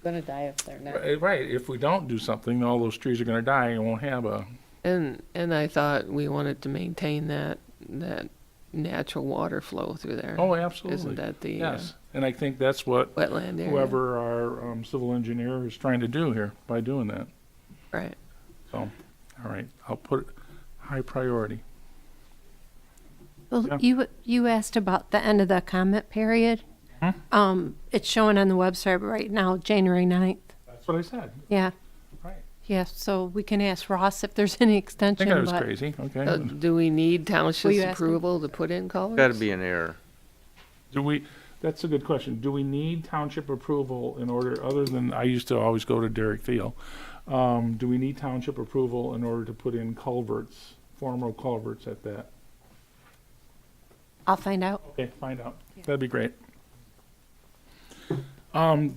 Gonna die if they're not.
Right, if we don't do something, all those trees are gonna die and won't have a,
And I thought we wanted to maintain that natural water flow through there.
oh, absolutely.
Isn't that the
Yes, and I think that's what
wetland area?
whoever our civil engineer is trying to do here by doing that.
Right.
So, all right, I'll put it high priority.
Well,
Yeah.
you asked about the end of the comment period. It's showing on the website right now, January 9th.
That's what I said,
Yeah,
right.
yeah, so we can ask Ross if there's any
I
extension,
think I was
but
crazy, okay.
Do we need
Will
township's
you ask him?
approval to put in culverts?
Got to be an error.
That's a good question. Do we need township approval in order, other than, I used to always go to Derrick Field. Do we need township approval in order to put in culverts, formal culverts at that?
I'll find out.
Okay, find out. That'd be great.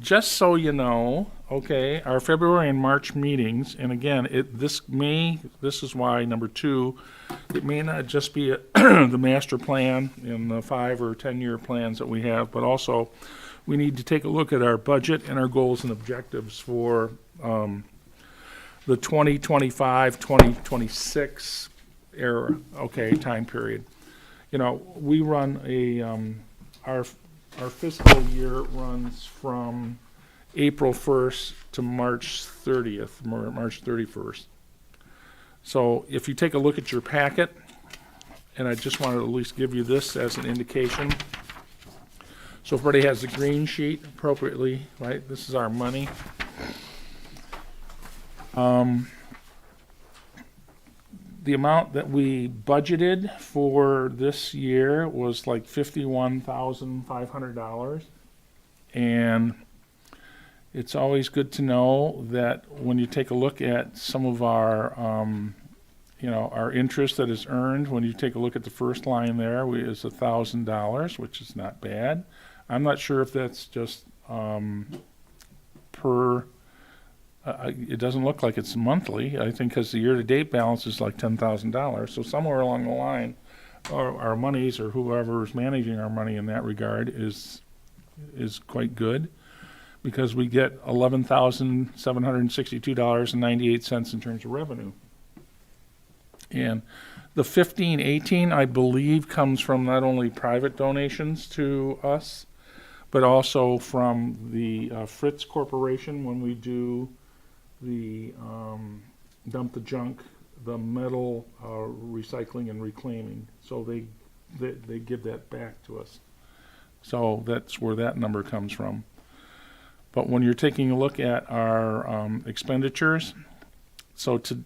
Just so you know, okay, our February and March meetings, and again, this is why, number 2, it may not just be the master plan and the 5 or 10-year plans that we have, but also we need to take a look at our budget and our goals and objectives for the 2025, 2026 era, okay, time period. We run our fiscal year runs from April 1st to March 30th, March 31st. So if you take a look at your packet, and I just wanted to at least give you this as an indication. So everybody has the green sheet appropriately, right? This is our money. The amount that we budgeted for this year was like $51,500. And it's always good to know that when you take a look at some of our, our interest that is earned, when you take a look at the first line there, is $1,000, which is not bad. I'm not sure if that's just per. It doesn't look like it's monthly, I think, because the year-to-date balance is like $10,000. So somewhere along the line, our monies, or whoever is managing our money in that regard, is quite good, because we get $11,762.98 in terms of revenue. And the 1518, I believe, comes from not only private donations to us, but also from the Fritz Corporation when we do the dump the junk, the metal recycling and reclaiming. So they give that back to us. So that's where that number comes from. But when you're taking a look at our expenditures, so to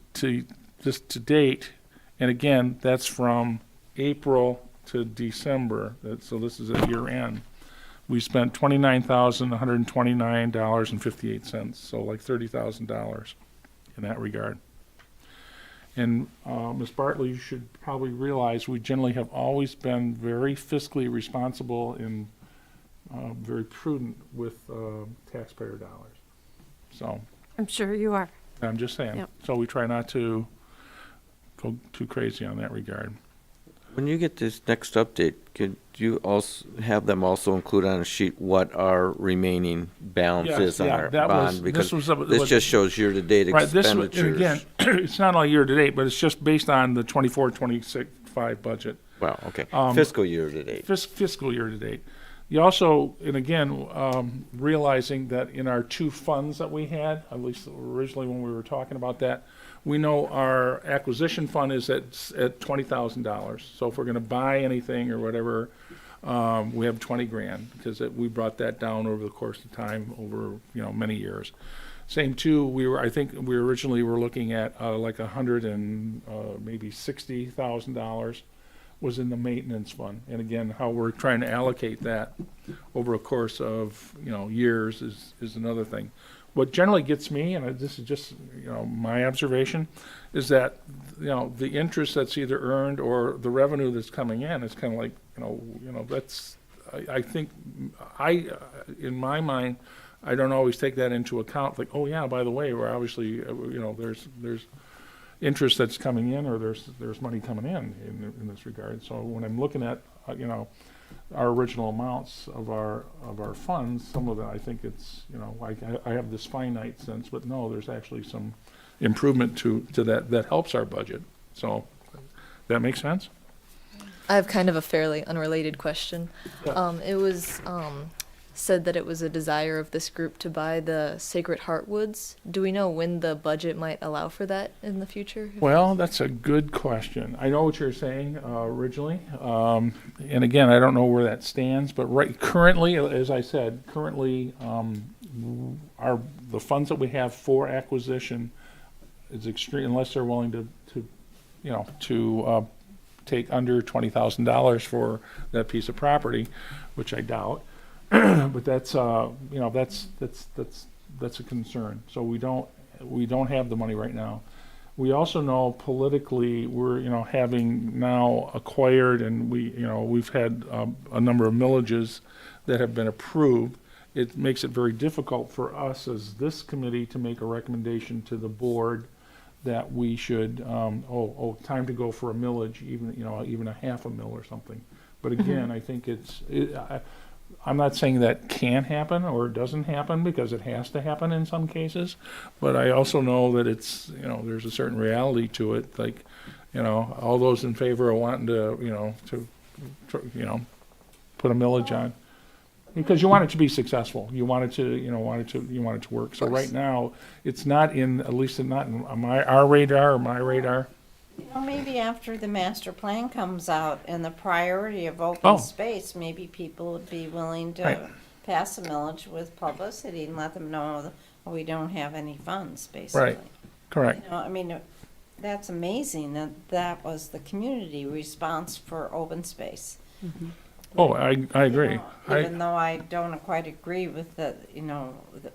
date, and again, that's from April to December, so this is at year end, we spent $29,129.58, so like $30,000 in that regard. And Ms. Bartlett, you should probably realize we generally have always been very fiscally responsible and very prudent with taxpayer dollars. So
I'm sure you are.
I'm just saying.
Yep.
So we try not to go too crazy on that regard.
When you get this next update, could you also have them also include on a sheet what our remaining balance
Yes,
is on
yeah,
our
that was-
bond? Because
this
this
was-
just shows year-to-date
Right, this, and
expenditures.
again, it's not all year-to-date, but it's just based on the 24-25 budget.
Well, okay,
Um,
fiscal year-to-date.
Fiscal year-to-date. You also, and again, realizing that in our two funds that we had, at least originally when we were talking about that, we know our acquisition fund is at $20,000. So if we're gonna buy anything or whatever, we have 20 grand, because we brought that down over the course of time, over, many years. Same too, I think we originally were looking at like maybe $60,000 was in the maintenance fund. And again, how we're trying to allocate that over a course of, years is another thing. What generally gets me, and this is just, my observation, is that, the interest that's either earned or the revenue that's coming in is kind of like, that's, I think, in my mind, I don't always take that into account, like, oh yeah, by the way, we're obviously, there's interest that's coming in, or there's money coming in this regard. So when I'm looking at, our original amounts of our funds, some of that, I think it's, I have this finite sense, but no, there's actually some improvement to that helps our budget. So, that makes sense?
I have kind of a fairly unrelated question.
Yeah.
It was said that it was a desire of this group to buy the Sacred Heart Woods. Do we know when the budget might allow for that in the future?
Well, that's a good question. I know what you're saying originally, and again, I don't know where that stands, but currently, as I said, the funds that we have for acquisition is extreme, unless they're willing to take under $20,000 for that piece of property, which I doubt. But that's a concern. So we don't have the money right now. We also know politically we're having now acquired, and we've had a number of millages that have been approved. It makes it very difficult for us as this committee to make a recommendation to the board that we should time to go for a millage, even a half a mill or something. But again, I think I'm not saying that can't happen or doesn't happen, because it has to happen in some cases, but I also know that it's, there's a certain reality to it, like, all those in favor of wanting to, put a millage on, because you want it to be successful. You want it to work. So right now, it's not at least not in our radar or my radar.
Maybe after the master plan comes out and the priority of
Oh.
open space, maybe people would be willing to
Right.
pass a millage with publicity and let them know that we don't have any funds, basically.
Right. Correct.
That's amazing that was the community response for open space.
Oh, I agree.
Even though I don't quite agree with that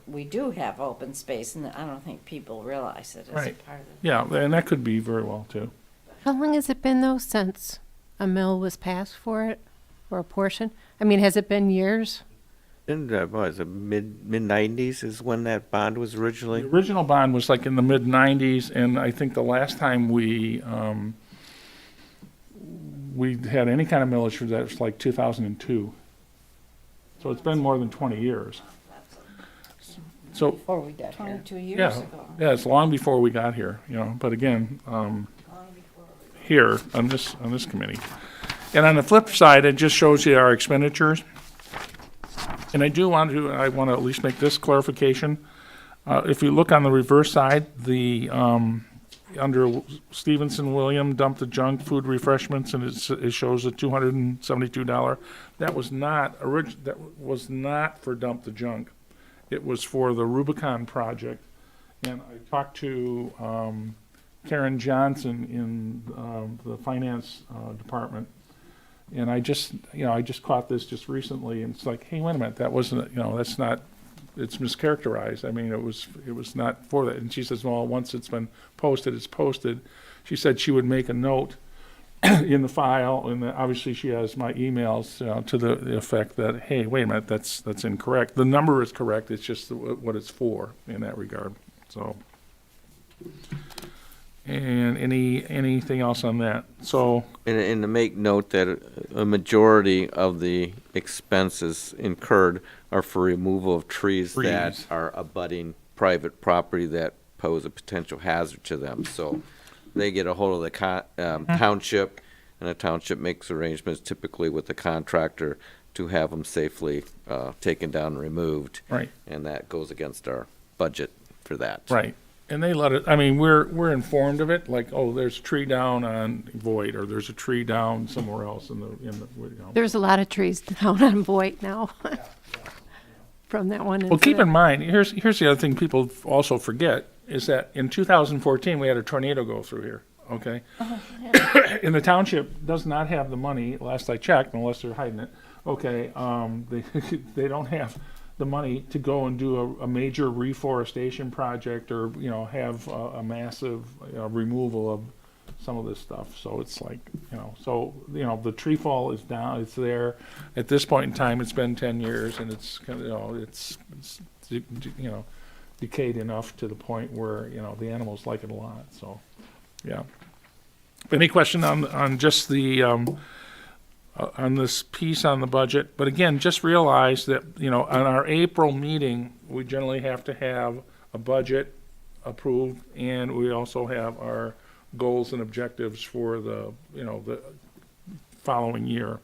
we do have open space, and I don't think people realize it as
Right.
a part of it.
Yeah, and that could be very well too.
How long has it been, though, since a mill was passed for it, or a portion? I mean, has it been years?
In what was it, mid-90s is when that bond was
The
originally?
original bond was like in the mid-90s, and I think the last time we had any kind of millage for that was like 2002. So it's been more than 20 years. So,
Before we got 22 years
yeah,
ago.
yeah, it's long before we got here, but again, here on this committee. And on the flip side, it just shows you our expenditures. And I want to at least make this clarification. If you look on the reverse side, under Stevenson William, dump the junk, food refreshments, and it shows a $272. That was not for dump the junk. It was for the Rubicon project. And I talked to Karen Johnson in the finance department. And I just caught this just recently, and it's like, hey, wait a minute, that wasn't, that's not, it's mischaracterized. I mean, it was not for that. And she says, well, once it's been posted, it's posted. She said she would make a note in the file, and obviously she has my emails to the effect that, hey, wait a minute, that's incorrect. The number is correct, it's just what it's for in that regard. So, and anything else on that? So,
And to make note that a majority of the expenses incurred are for removal of trees that
Trees.
are abutting private property that pose a potential hazard to them. So they get a hold of the township, and the township makes arrangements typically with the contractor to have them safely taken down and removed.
right.
And that goes against our budget for that.
Right. And they let it, I mean, we're informed of it, like, oh, there's a tree down on Voight, or there's a tree down somewhere else in the.
There's a lot of trees down on Voight now from that one
Well, keep in
incident.
mind, here's the other thing people also forget, is that in 2014, we had a tornado go through here, okay? And the township does not have the money, last I checked, unless they're hiding it, okay, they don't have the money to go and do a major reforestation project, or, have a massive removal of some of this stuff. So it's like, the tree fall is down, it's there. At this point in time, it's been 10 years, and it's kind of, it's decayed enough to the point where, the animals like it a lot, so, yeah. Any question on just the, on this piece on the budget? But again, just realize that, on our April meeting, we generally have to have a budget approved, and we also have our goals and objectives for the following year.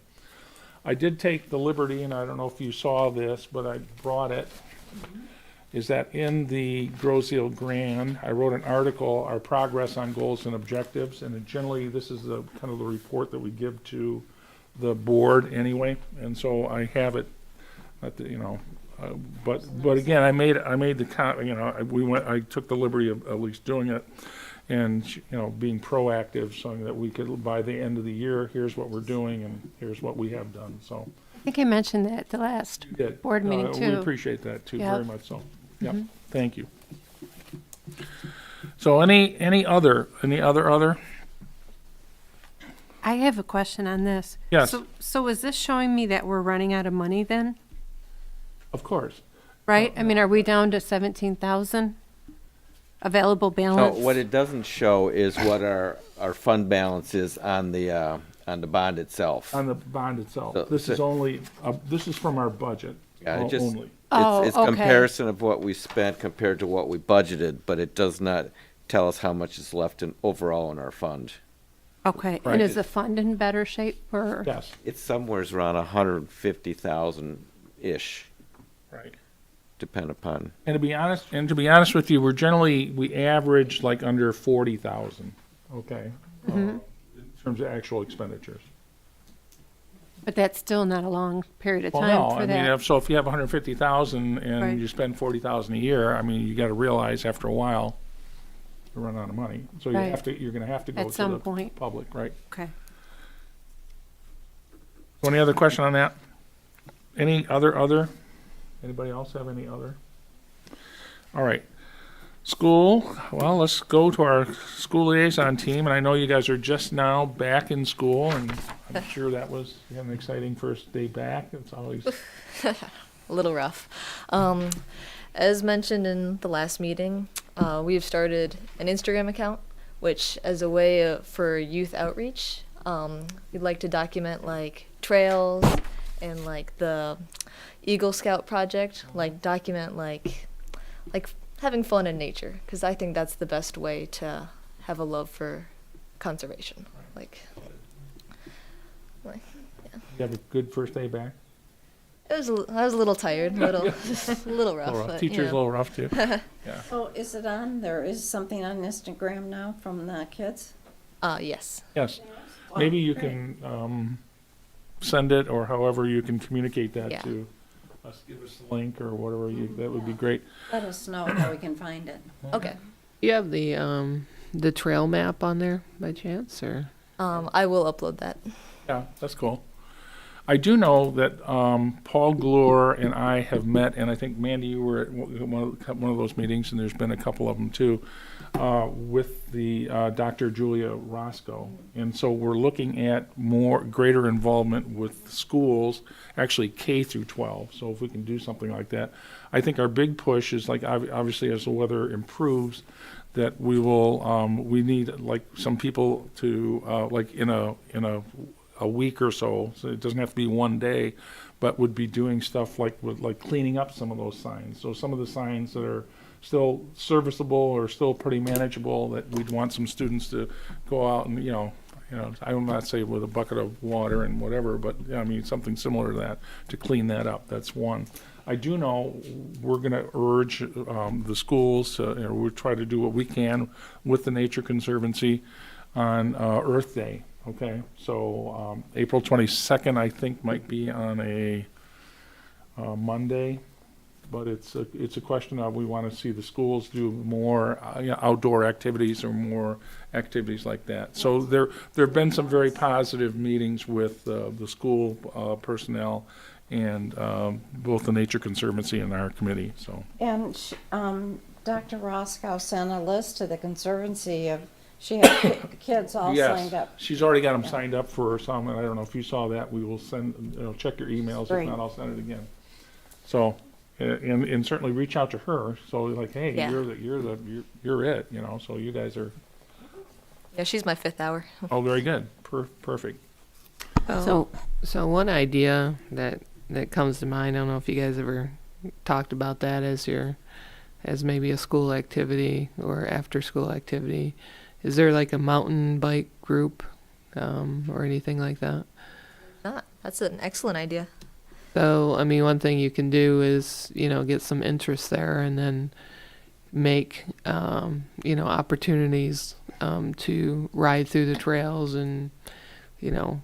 I did take the liberty, and I don't know if you saw this, but I brought it, is that in the Grosse Grand, I wrote an article, our progress on goals and objectives, and generally, this is the kind of the report that we give to the board anyway, and so I have it, but again, I made the I took the liberty of at least doing it, and being proactive, so that we could, by the end of the year, here's what we're doing and here's what we have done. So
I think I mentioned that at the last
we did.
board meeting
We
too.
appreciate that too,
Yep.
very much so. Yep. Thank you. So any other?
I have a question on this.
Yes.
So is this showing me that we're running out of money then?
Of course.
Right? I mean, are we down to 17,000 available
So
balance?
what it doesn't show is what our fund balance is on the bond itself.
On the bond itself.
So-
This is only, this is from our budget
Yeah, it just-
only.
Oh,
It's
okay.
comparison of what we spent compared to what we budgeted, but it does not tell us how much is left in overall in our fund.
Okay,
Right.
and is the fund in better shape or?
Yes,
It's somewhere around 150,000-ish,
right.
depend upon.
And to be honest with you, we average like under 40,000, okay? In terms of actual expenditures.
But that's still not a long period of
Well,
time
no,
for
I mean,
that.
so if you have 150,000
Right.
and you spend 40,000 a year, I mean, you gotta realize after a while, you run out of money. So
Right.
you're gonna have to go
At
to
some
the
point.
public, right?
Okay.
So any other question on that? Any other? Anybody else have any other? All right. School, well, let's go to our school liaison team, and I know you guys are just now back in school, and I'm sure that was, you had an exciting first day back. It's always,
A little rough. As mentioned in the last meeting, we have started an Instagram account, which as a way for youth outreach, we'd like to document like trails and like the Eagle Scout project, like document like having fun in nature, because I think that's the best way to have a love for conservation. Like
you have a good first day back?
I was a little tired, a little rough.
A little rough.
But,
Teacher's a little rough too.
Oh, is it on? There is something on Instagram now from the kids?
Yes.
Yes. Maybe you can send it, or however you can communicate that
Yeah.
to us, give us the link or whatever, that would be great.
Let us know how we can find it.
Okay.
You have the the trail map on there by chance, or?
I will upload that.
Yeah, that's cool. I do know that Paul Glure and I have met, and I think, Mandy, you were at one of those meetings, and there's been a couple of them too, with the Dr. Julia Roscoe. And so we're looking at greater involvement with schools, actually K through 12. So if we can do something like that. I think our big push is, like, obviously as the weather improves, that we need like some people to, like in a week or so it doesn't have to be one day, but would be doing stuff like cleaning up some of those signs. So some of the signs that are still serviceable or still pretty manageable, that we'd want some students to go out and, I will not say with a bucket of water and whatever, but I mean, something similar to that, to clean that up. That's one. I do know we're going to urge the schools to, we'll try to do what we can with the Nature Conservancy on Earth Day. Okay, so April 22nd, I think, might be on a Monday, but it's a question of, we want to see the schools do more outdoor activities or more activities like that. So there have been some very positive meetings with the school personnel and both the Nature Conservancy and our committee. So.
And Dr. Roscoe sent a list to the Conservancy of, she had kids all signed up.
She's already got them signed up for some, and I don't know if you saw that. We will send, check your emails.
Great.
If not, I'll send it again. So, and certainly reach out to her. So, like, hey,
Yeah.
you're it. So you guys are.
Yeah, she's my 5th hour.
Oh, very good. Perfect.
So one idea that comes to mind, I don't know if you guys ever talked about that as maybe a school activity or after school activity. Is there like a mountain bike group or anything like that?
That's an excellent idea.
So, I mean, one thing you can do is, get some interest there and then make, opportunities to ride through the trails and,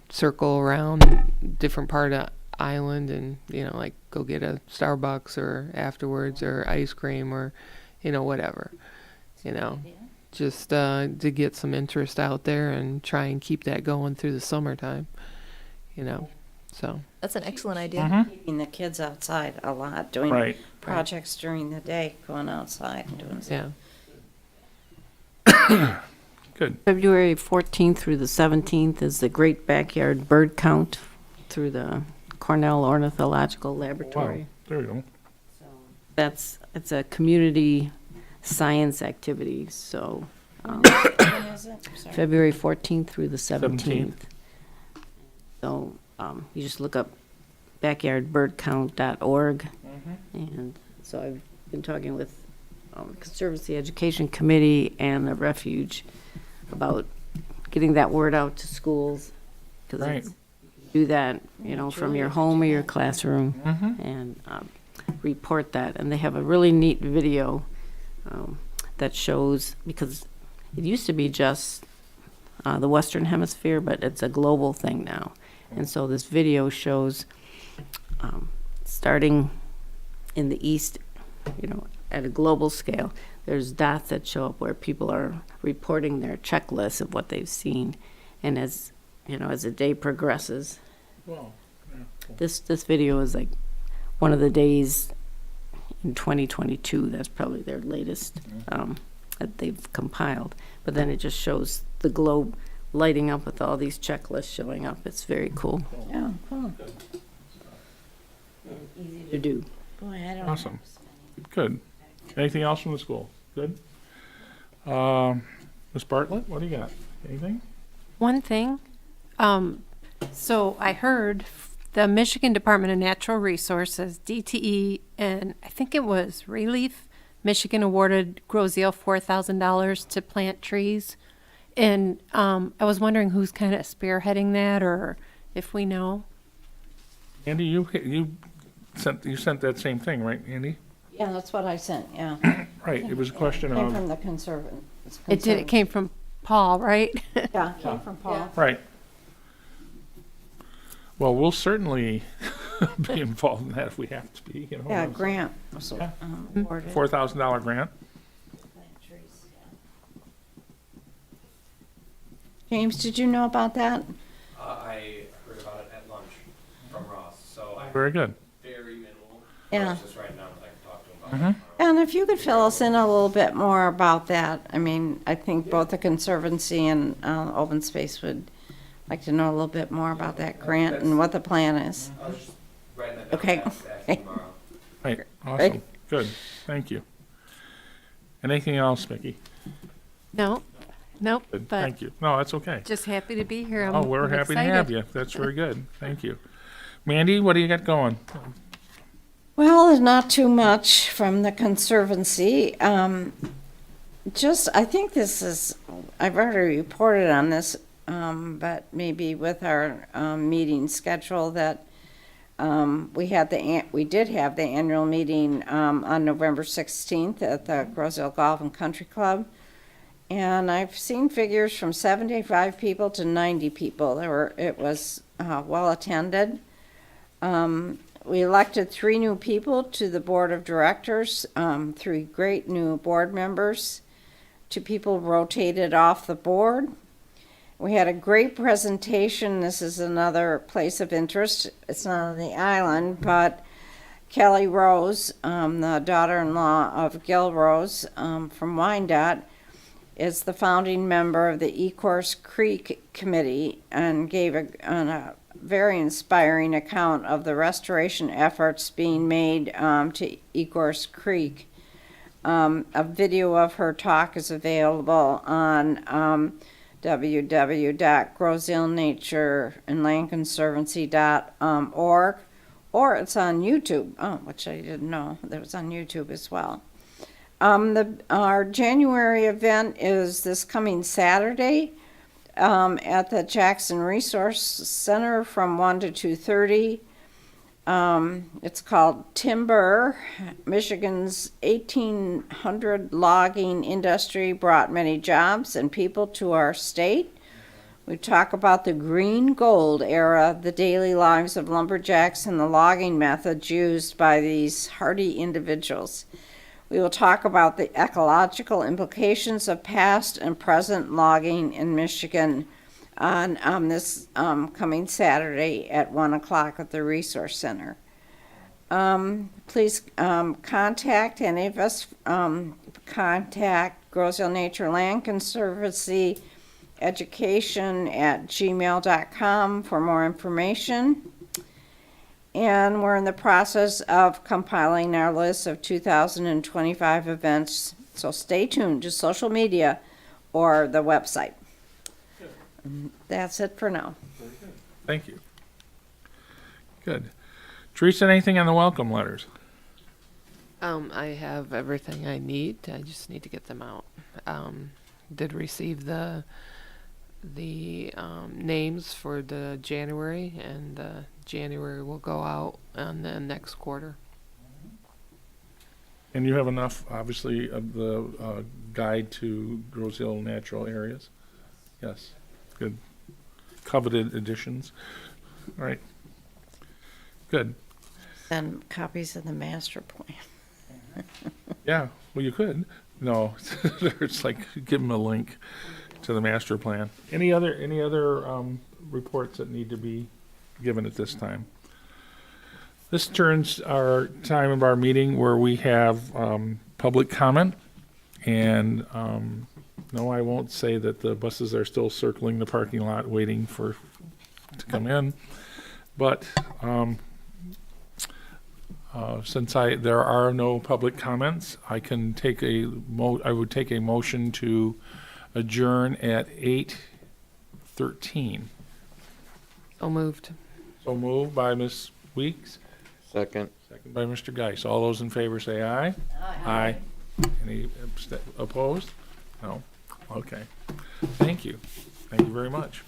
circle around different part of the island and, like go get a Starbucks or afterwards or ice cream or, whatever, just to get some interest out there and try and keep that going through the summertime, so.
That's an excellent idea.
Mm-hmm.
Keeping the kids outside a lot, doing
Right.
projects during the day, going outside and doing stuff.
Yeah.
Good.
February 14th through the 17th is the Great Backyard Bird Count through the Cornell Ornithological
Wow.
Laboratory.
There you go.
It's a community science activity, so
When is it? Sorry.
February 14th through the 17th.
17th.
So you just look up backyardbirdcount.org. And so I've been talking with Conservancy Education Committee and the Refuge about getting that word out to schools. 'Cause
Right.
it's- do that, from your home or your classroom
Mm-hmm.
and report that. And they have a really neat video that shows, because it used to be just the Western Hemisphere, but it's a global thing now. And so this video shows starting in the East, at a global scale, there's dots that show up where people are reporting their checklists of what they've seen. And as the day progresses,
Well, yeah, cool.
this video is like one of the days in 2022. That's probably their latest that they've compiled. But then it just shows the globe lighting up with all these checklists showing up. It's very cool
Yeah, cool.
to do.
Boy, I don't
Awesome.
know.
Good. Anything else from the school? Good. Ms. Bartlett, what do you got? Anything?
One thing, so I heard the Michigan Department of Natural Resources, DTE, and I think it was Relief, Michigan awarded Grosse $4,000 to plant trees. And I was wondering who's kind of spearheading that, or if we know.
Andy, you sent that same thing, right, Andy?
Yeah, that's what I sent, yeah.
Right. It was a question
Came
of
from the conservative.
It came from Paul, right?
Yeah, came from Paul.
right. Well, we'll certainly be involved in that if we have to be.
Yeah, grant was
Yeah.
awarded.
$4,000 grant.
James, did you know about that?
I heard about it at lunch from Ross, so I
Very good.
very minimal.
Yeah.
Just right now, I can talk to him about it.
And if you could fill us in a little bit more about that, I mean, I think both the Conservancy and Open Space would like to know a little bit more about that grant and what the plan is.
I was just writing that down.
Okay.
Back tomorrow.
Right, awesome,
Great.
good, thank you. Anything else, Mickey?
No, nope,
Good,
but
thank you. No, that's okay.
just happy to be here.
Oh, we're
I'm
happy to have
excited.
you. That's very good. Thank you. Mandy, what do you got going?
Well, there's not too much from the Conservancy. Just, I think this is, I've already reported on this, but maybe with our meeting schedule that we did have the annual meeting on November 16th at the Grosselle Golf and Country Club. And I've seen figures from 75 people to 90 people. It was well attended. We elected 3 new people to the board of directors, 3 great new board members. 2 people rotated off the board. We had a great presentation. This is another place of interest. It's not on the island, but Kelly Rose, the daughter-in-law of Gil Rose from Wyandotte, is the founding member of the Ecorse Creek Committee and gave a very inspiring account of the restoration efforts being made to Ecorse Creek. A video of her talk is available on www.grossellenatureandlandconservancy.org, or it's on YouTube, which I didn't know that was on YouTube as well. Our January event is this coming Saturday at the Jackson Resource Center from 1 to 2:30. It's called Timber. Michigan's 1800 logging industry brought many jobs and people to our state. We talk about the green gold era, the daily lives of lumberjacks, and the logging methods used by these hardy individuals. We will talk about the ecological implications of past and present logging in Michigan on this coming Saturday at 1 o'clock at the Resource Center. Please contact any of us. Contact Grosselle Nature Land Conservancy Education at gmail.com for more information. And we're in the process of compiling our list of 2025 events. So stay tuned to social media or the website. That's it for now.
Thank you. Good. Theresa, anything on the welcome letters?
I have everything I need. I just need to get them out. Did receive the names for the January, and January will go out on the next quarter.
And you have enough, obviously, of the guide to Grosselle natural areas? Yes. Good. Coveted editions. All right. Good.
And copies of the master plan.
Yeah, well, you could. No, it's like, give them a link to the master plan. Any other reports that need to be given at this time? This turns our time of our meeting where we have public comment. And no, I won't say that the buses are still circling the parking lot waiting to come in. But since there are no public comments, I can take I would take a motion to adjourn at 8:13.
So moved.
So moved by Ms. Weeks,
Second.
second by Mr. Geis. All those in favor say aye. Aye. Any opposed? No? Okay. Thank you. Thank you very much.